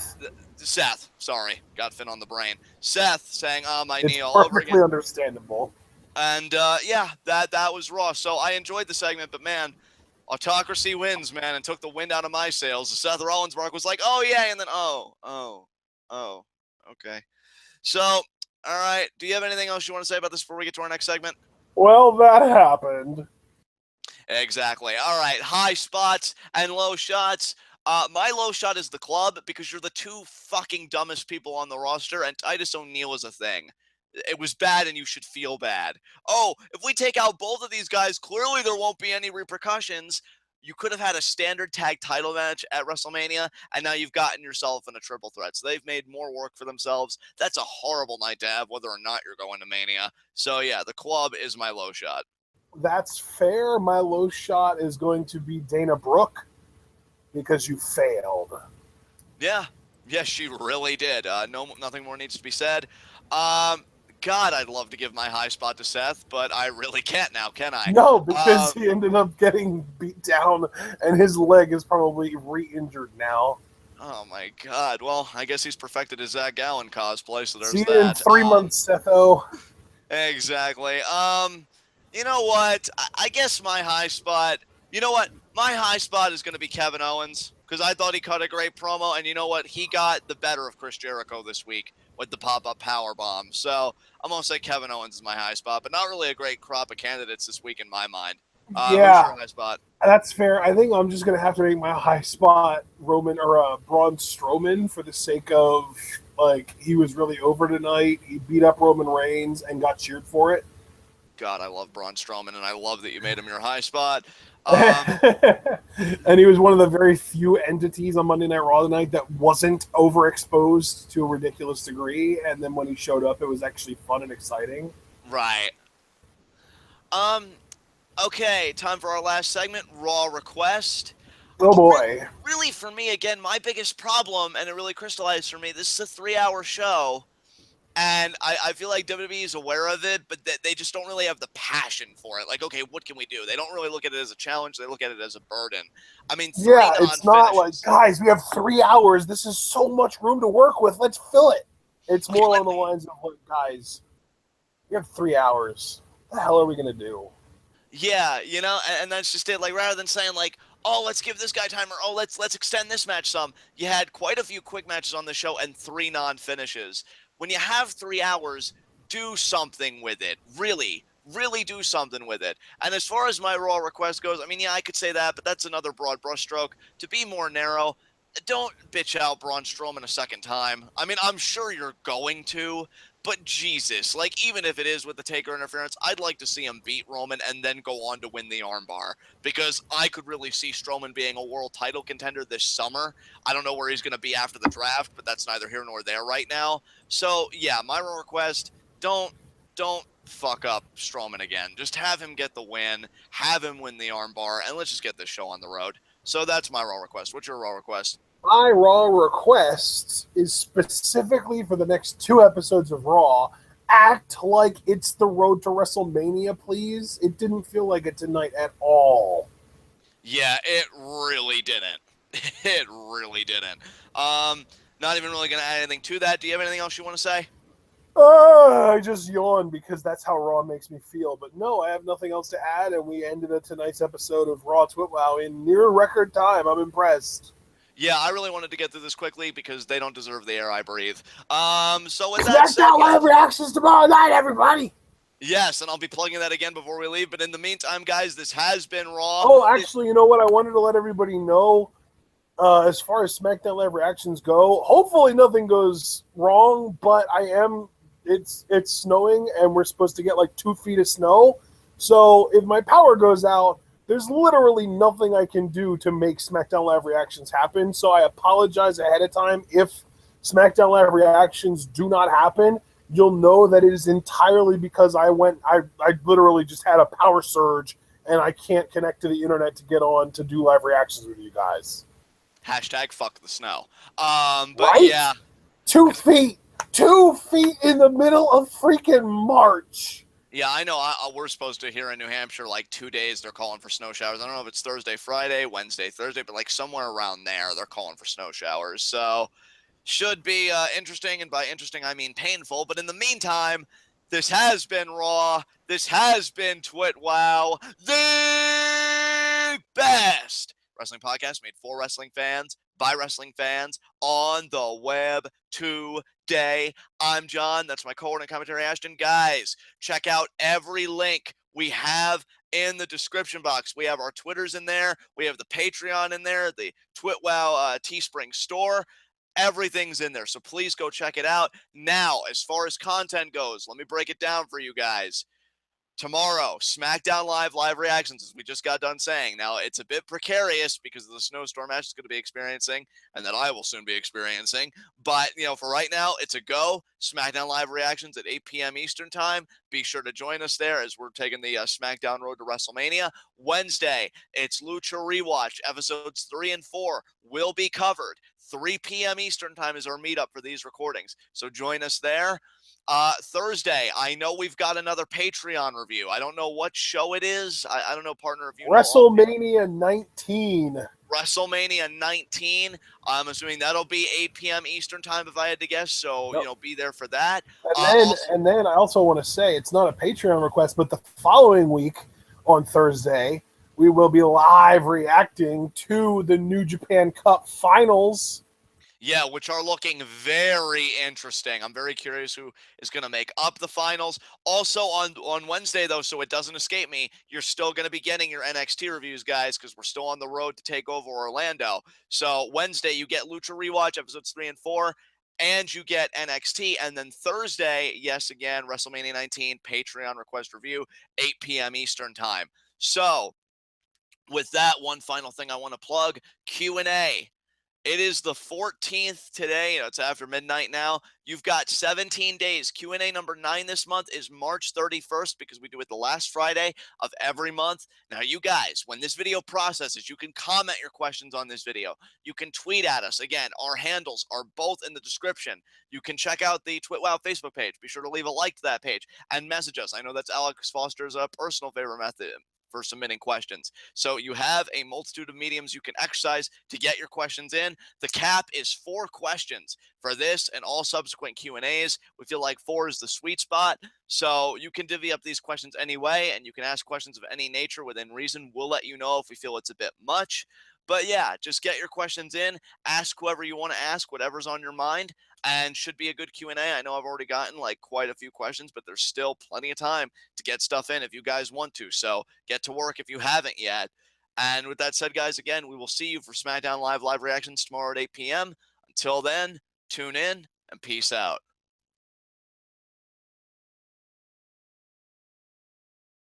Seth, sorry, got Finn on the brain. Seth saying, oh, my knee all over again. Perfectly understandable. And, that was Raw. So I enjoyed the segment, but, man, autocracy wins, man, and took the wind out of my sails. The Seth Rollins mark was like, oh, yeah, and then, okay. So, all right, do you have anything else you want to say about this before we get to our next segment? Well, that happened. Exactly. All right, high spots and low shots. My low shot is the club because you're the two fucking dumbest people on the roster, and Titus O'Neil is a thing. It was bad, and you should feel bad. Oh, if we take out both of these guys, clearly there won't be any repercussions. You could have had a standard tag title match at WrestleMania, and now you've gotten yourself in a triple threat. So they've made more work for themselves. That's a horrible night to have, whether or not you're going to Mania. So, yeah, the club is my low shot. That's fair. My low shot is going to be Dana Brooke because you failed. Yeah. Yes, she really did. Nothing more needs to be said. Um, God, I'd love to give my high spot to Seth, but I really can't now, can I? No, because Um, he ended up getting beat down, and his leg is probably re-injured now. oh my God. Well, I guess he's perfected his Zach Gallen cosplay, so See there's you in that. 3 months, Setho. Exactly. You know what? I guess my high spot. You know what? My high spot is going to be Kevin Owens because I thought he cut a great promo, and you know what? He got the better of Chris Jericho this week with the pop-up power bomb. So I'm gonna say Kevin Owens is my high spot, but not really a great crop of candidates this week in my mind. Who's Yeah, your high spot? that's fair. I think I'm just gonna have to make my high spot Roman or Braun Strowman for the sake of like he was really over tonight. He beat up Roman Reigns and got cheered for it. God, I love Braun Strowman, and I love that you made him your high spot. Um, And he was one of the very few entities on Monday Night Raw tonight that wasn't overexposed to a ridiculous degree. And then when he showed up, it was actually fun and exciting. right. Um, Okay, time for our last segment, Raw Request. Oh Really, boy. really, for me, again, my biggest problem, and it really crystallized for me, this is a 3-hour show, and I feel like WWE is aware of it, but they just don't really have the passion for it. Like, okay, what can we do? They don't really look at it as a challenge, they look at it as a burden. I mean, three Yeah, it's not like, non-finishes. guys, we have 3 hours. This is so much room to work with. Let's fill it. It's Okay, more along the lines of, like, guys, we have 3 hours. What the hell are we going to do? yeah, and that's just it. Like, rather than saying, like, oh, let's give this guy time, or oh, let's extend this match some. You had quite a few quick matches on the show and 3 non-finishes. When you have 3 hours, do something with it. Really, really do something with it. And as far as my Raw request goes, I mean, yeah, I could say that, but that's another broad brushstroke. To be more narrow, don't bitch out Braun Strowman a second time. I mean, I'm sure you're going to, but Jesus, like, even if it is with the Taker interference, I'd like to see him beat Roman and then go on to win the armbar, because I could really see Strowman being a world title contender this summer. I don't know where he's going to be after the draft, but that's neither here nor there right now. So yeah, my request: don't fuck up Strowman again. Just have him get the win, have him win the armbar, and let's just get this show on the road. So that's my Raw request. What's your Raw request? My Raw request is specifically for the next 2 episodes of Raw. Act like it's the road to WrestleMania, please. It didn't feel like it tonight at all. Yeah, it really didn't. It really didn't. Um, Not even really gonna add anything to that. Do you have anything else you want to say? I just yawned because that's how Raw makes me feel. But no, I have nothing else to add, and we ended tonight's episode of Raw TWitWoW in near record time. I'm impressed. Yeah, I really wanted to get through this quickly because they don't deserve the air I breathe. So with that said, SmackDown Live guys, reactions tomorrow night, everybody. yes, and I'll be plugging that again before we leave. But in the meantime, guys, this has been Raw. Oh, actually, you know what? I wanted to let everybody know as far as SmackDown Live reactions go. Hopefully, nothing goes wrong, but I am. It's snowing, and we're supposed to get like 2 feet of snow. So if my power goes out, there's literally nothing I can do to make SmackDown Live reactions happen. So I apologize ahead of time if SmackDown Live reactions do not happen. You'll know that it is entirely because I literally just had a power surge and I can't connect to the internet to get on to do live reactions with you guys. Hashtag fuck the snow. But Right? yeah, 2 feet. 2 feet in the middle of freaking March. yeah, I know. We're supposed to here in New Hampshire, like 2 days, they're calling for snow showers. I don't know if it's Thursday, Friday, Wednesday, Thursday, but like somewhere around there, they're calling for snow showers. So should be interesting, and by interesting I mean painful. But in the meantime, this has been Raw. This has been TWitWoW, the best wrestling podcast made for wrestling fans by wrestling fans on the web today. I'm John. That's my co-ordinator commentary, Ashton. Guys, check out every link we have in the description box. We have our Twitters in there. We have the Patreon in there, the TWitWoW Teespring store. Everything's in there, so please go check it out. Now, as far as content goes, let me break it down for you guys. Tomorrow, SmackDown live reactions, as we just got done saying. Now, it's a bit precarious because of the snowstorm Ash is going to be experiencing, and that I will soon be experiencing. But, for right now, it's a go. SmackDown live reactions at 8 p.m. Eastern time. Be sure to join us there as we're taking the SmackDown road to WrestleMania. Wednesday, it's Lucha Rewatch. Episodes 3 and 4 will be covered. 3 p.m. Eastern time is our meetup for these recordings. So join us there. Thursday, I know we've got another Patreon review. I don't know what show it is. I don't know, partner, if you know. WrestleMania 19. WrestleMania 19. I'm assuming that'll be 8 p.m. Eastern time if I had to guess. So, Yep. be there for that. And then I also want to say, it's not a Patreon request, but the following week on Thursday, we will be live reacting to the New Japan Cup finals. Yeah, which are looking very interesting. I'm very curious who is going to make up the finals. Also on Wednesday, though, so it doesn't escape me, you're still going to be getting your NXT reviews, guys, because we're still on the road to take over Orlando. So Wednesday, you get Lucha Rewatch, episodes 3 and 4, and you get NXT. And then Thursday, yes, again, WrestleMania 19, Patreon request review, 8 p.m. Eastern time. So with that, one final thing I want to plug, Q&A. It is the 14th today. It's after midnight now. You've got 17 days. Q&A number 9 this month is March 31st because we do it the last Friday of every month. Now, you guys, when this video processes, you can comment your questions on this video. You can tweet at us. Again, our handles are both in the description. You can check out the TWitWoW Facebook page. Be sure to leave a like to that page and message us. I know that's Alex Foster's personal favorite method for submitting questions. So you have a multitude of mediums you can exercise to get your questions in. The cap is 4 questions for this and all subsequent Q&As. We feel like 4 is the sweet spot. So you can divvy up these questions anyway, and you can ask questions of any nature within reason. We'll let you know if we feel it's a bit much. But yeah, just get your questions in. Ask whoever you want to ask, whatever's on your mind, and should be a good Q&A. I know I've already gotten like quite a few questions, but there's still plenty of time to get stuff in if you guys want to. So get to work if you haven't yet. And with that said, guys, again, we will see you for SmackDown Live reactions tomorrow at 8 p.m. Until then, tune in and peace out.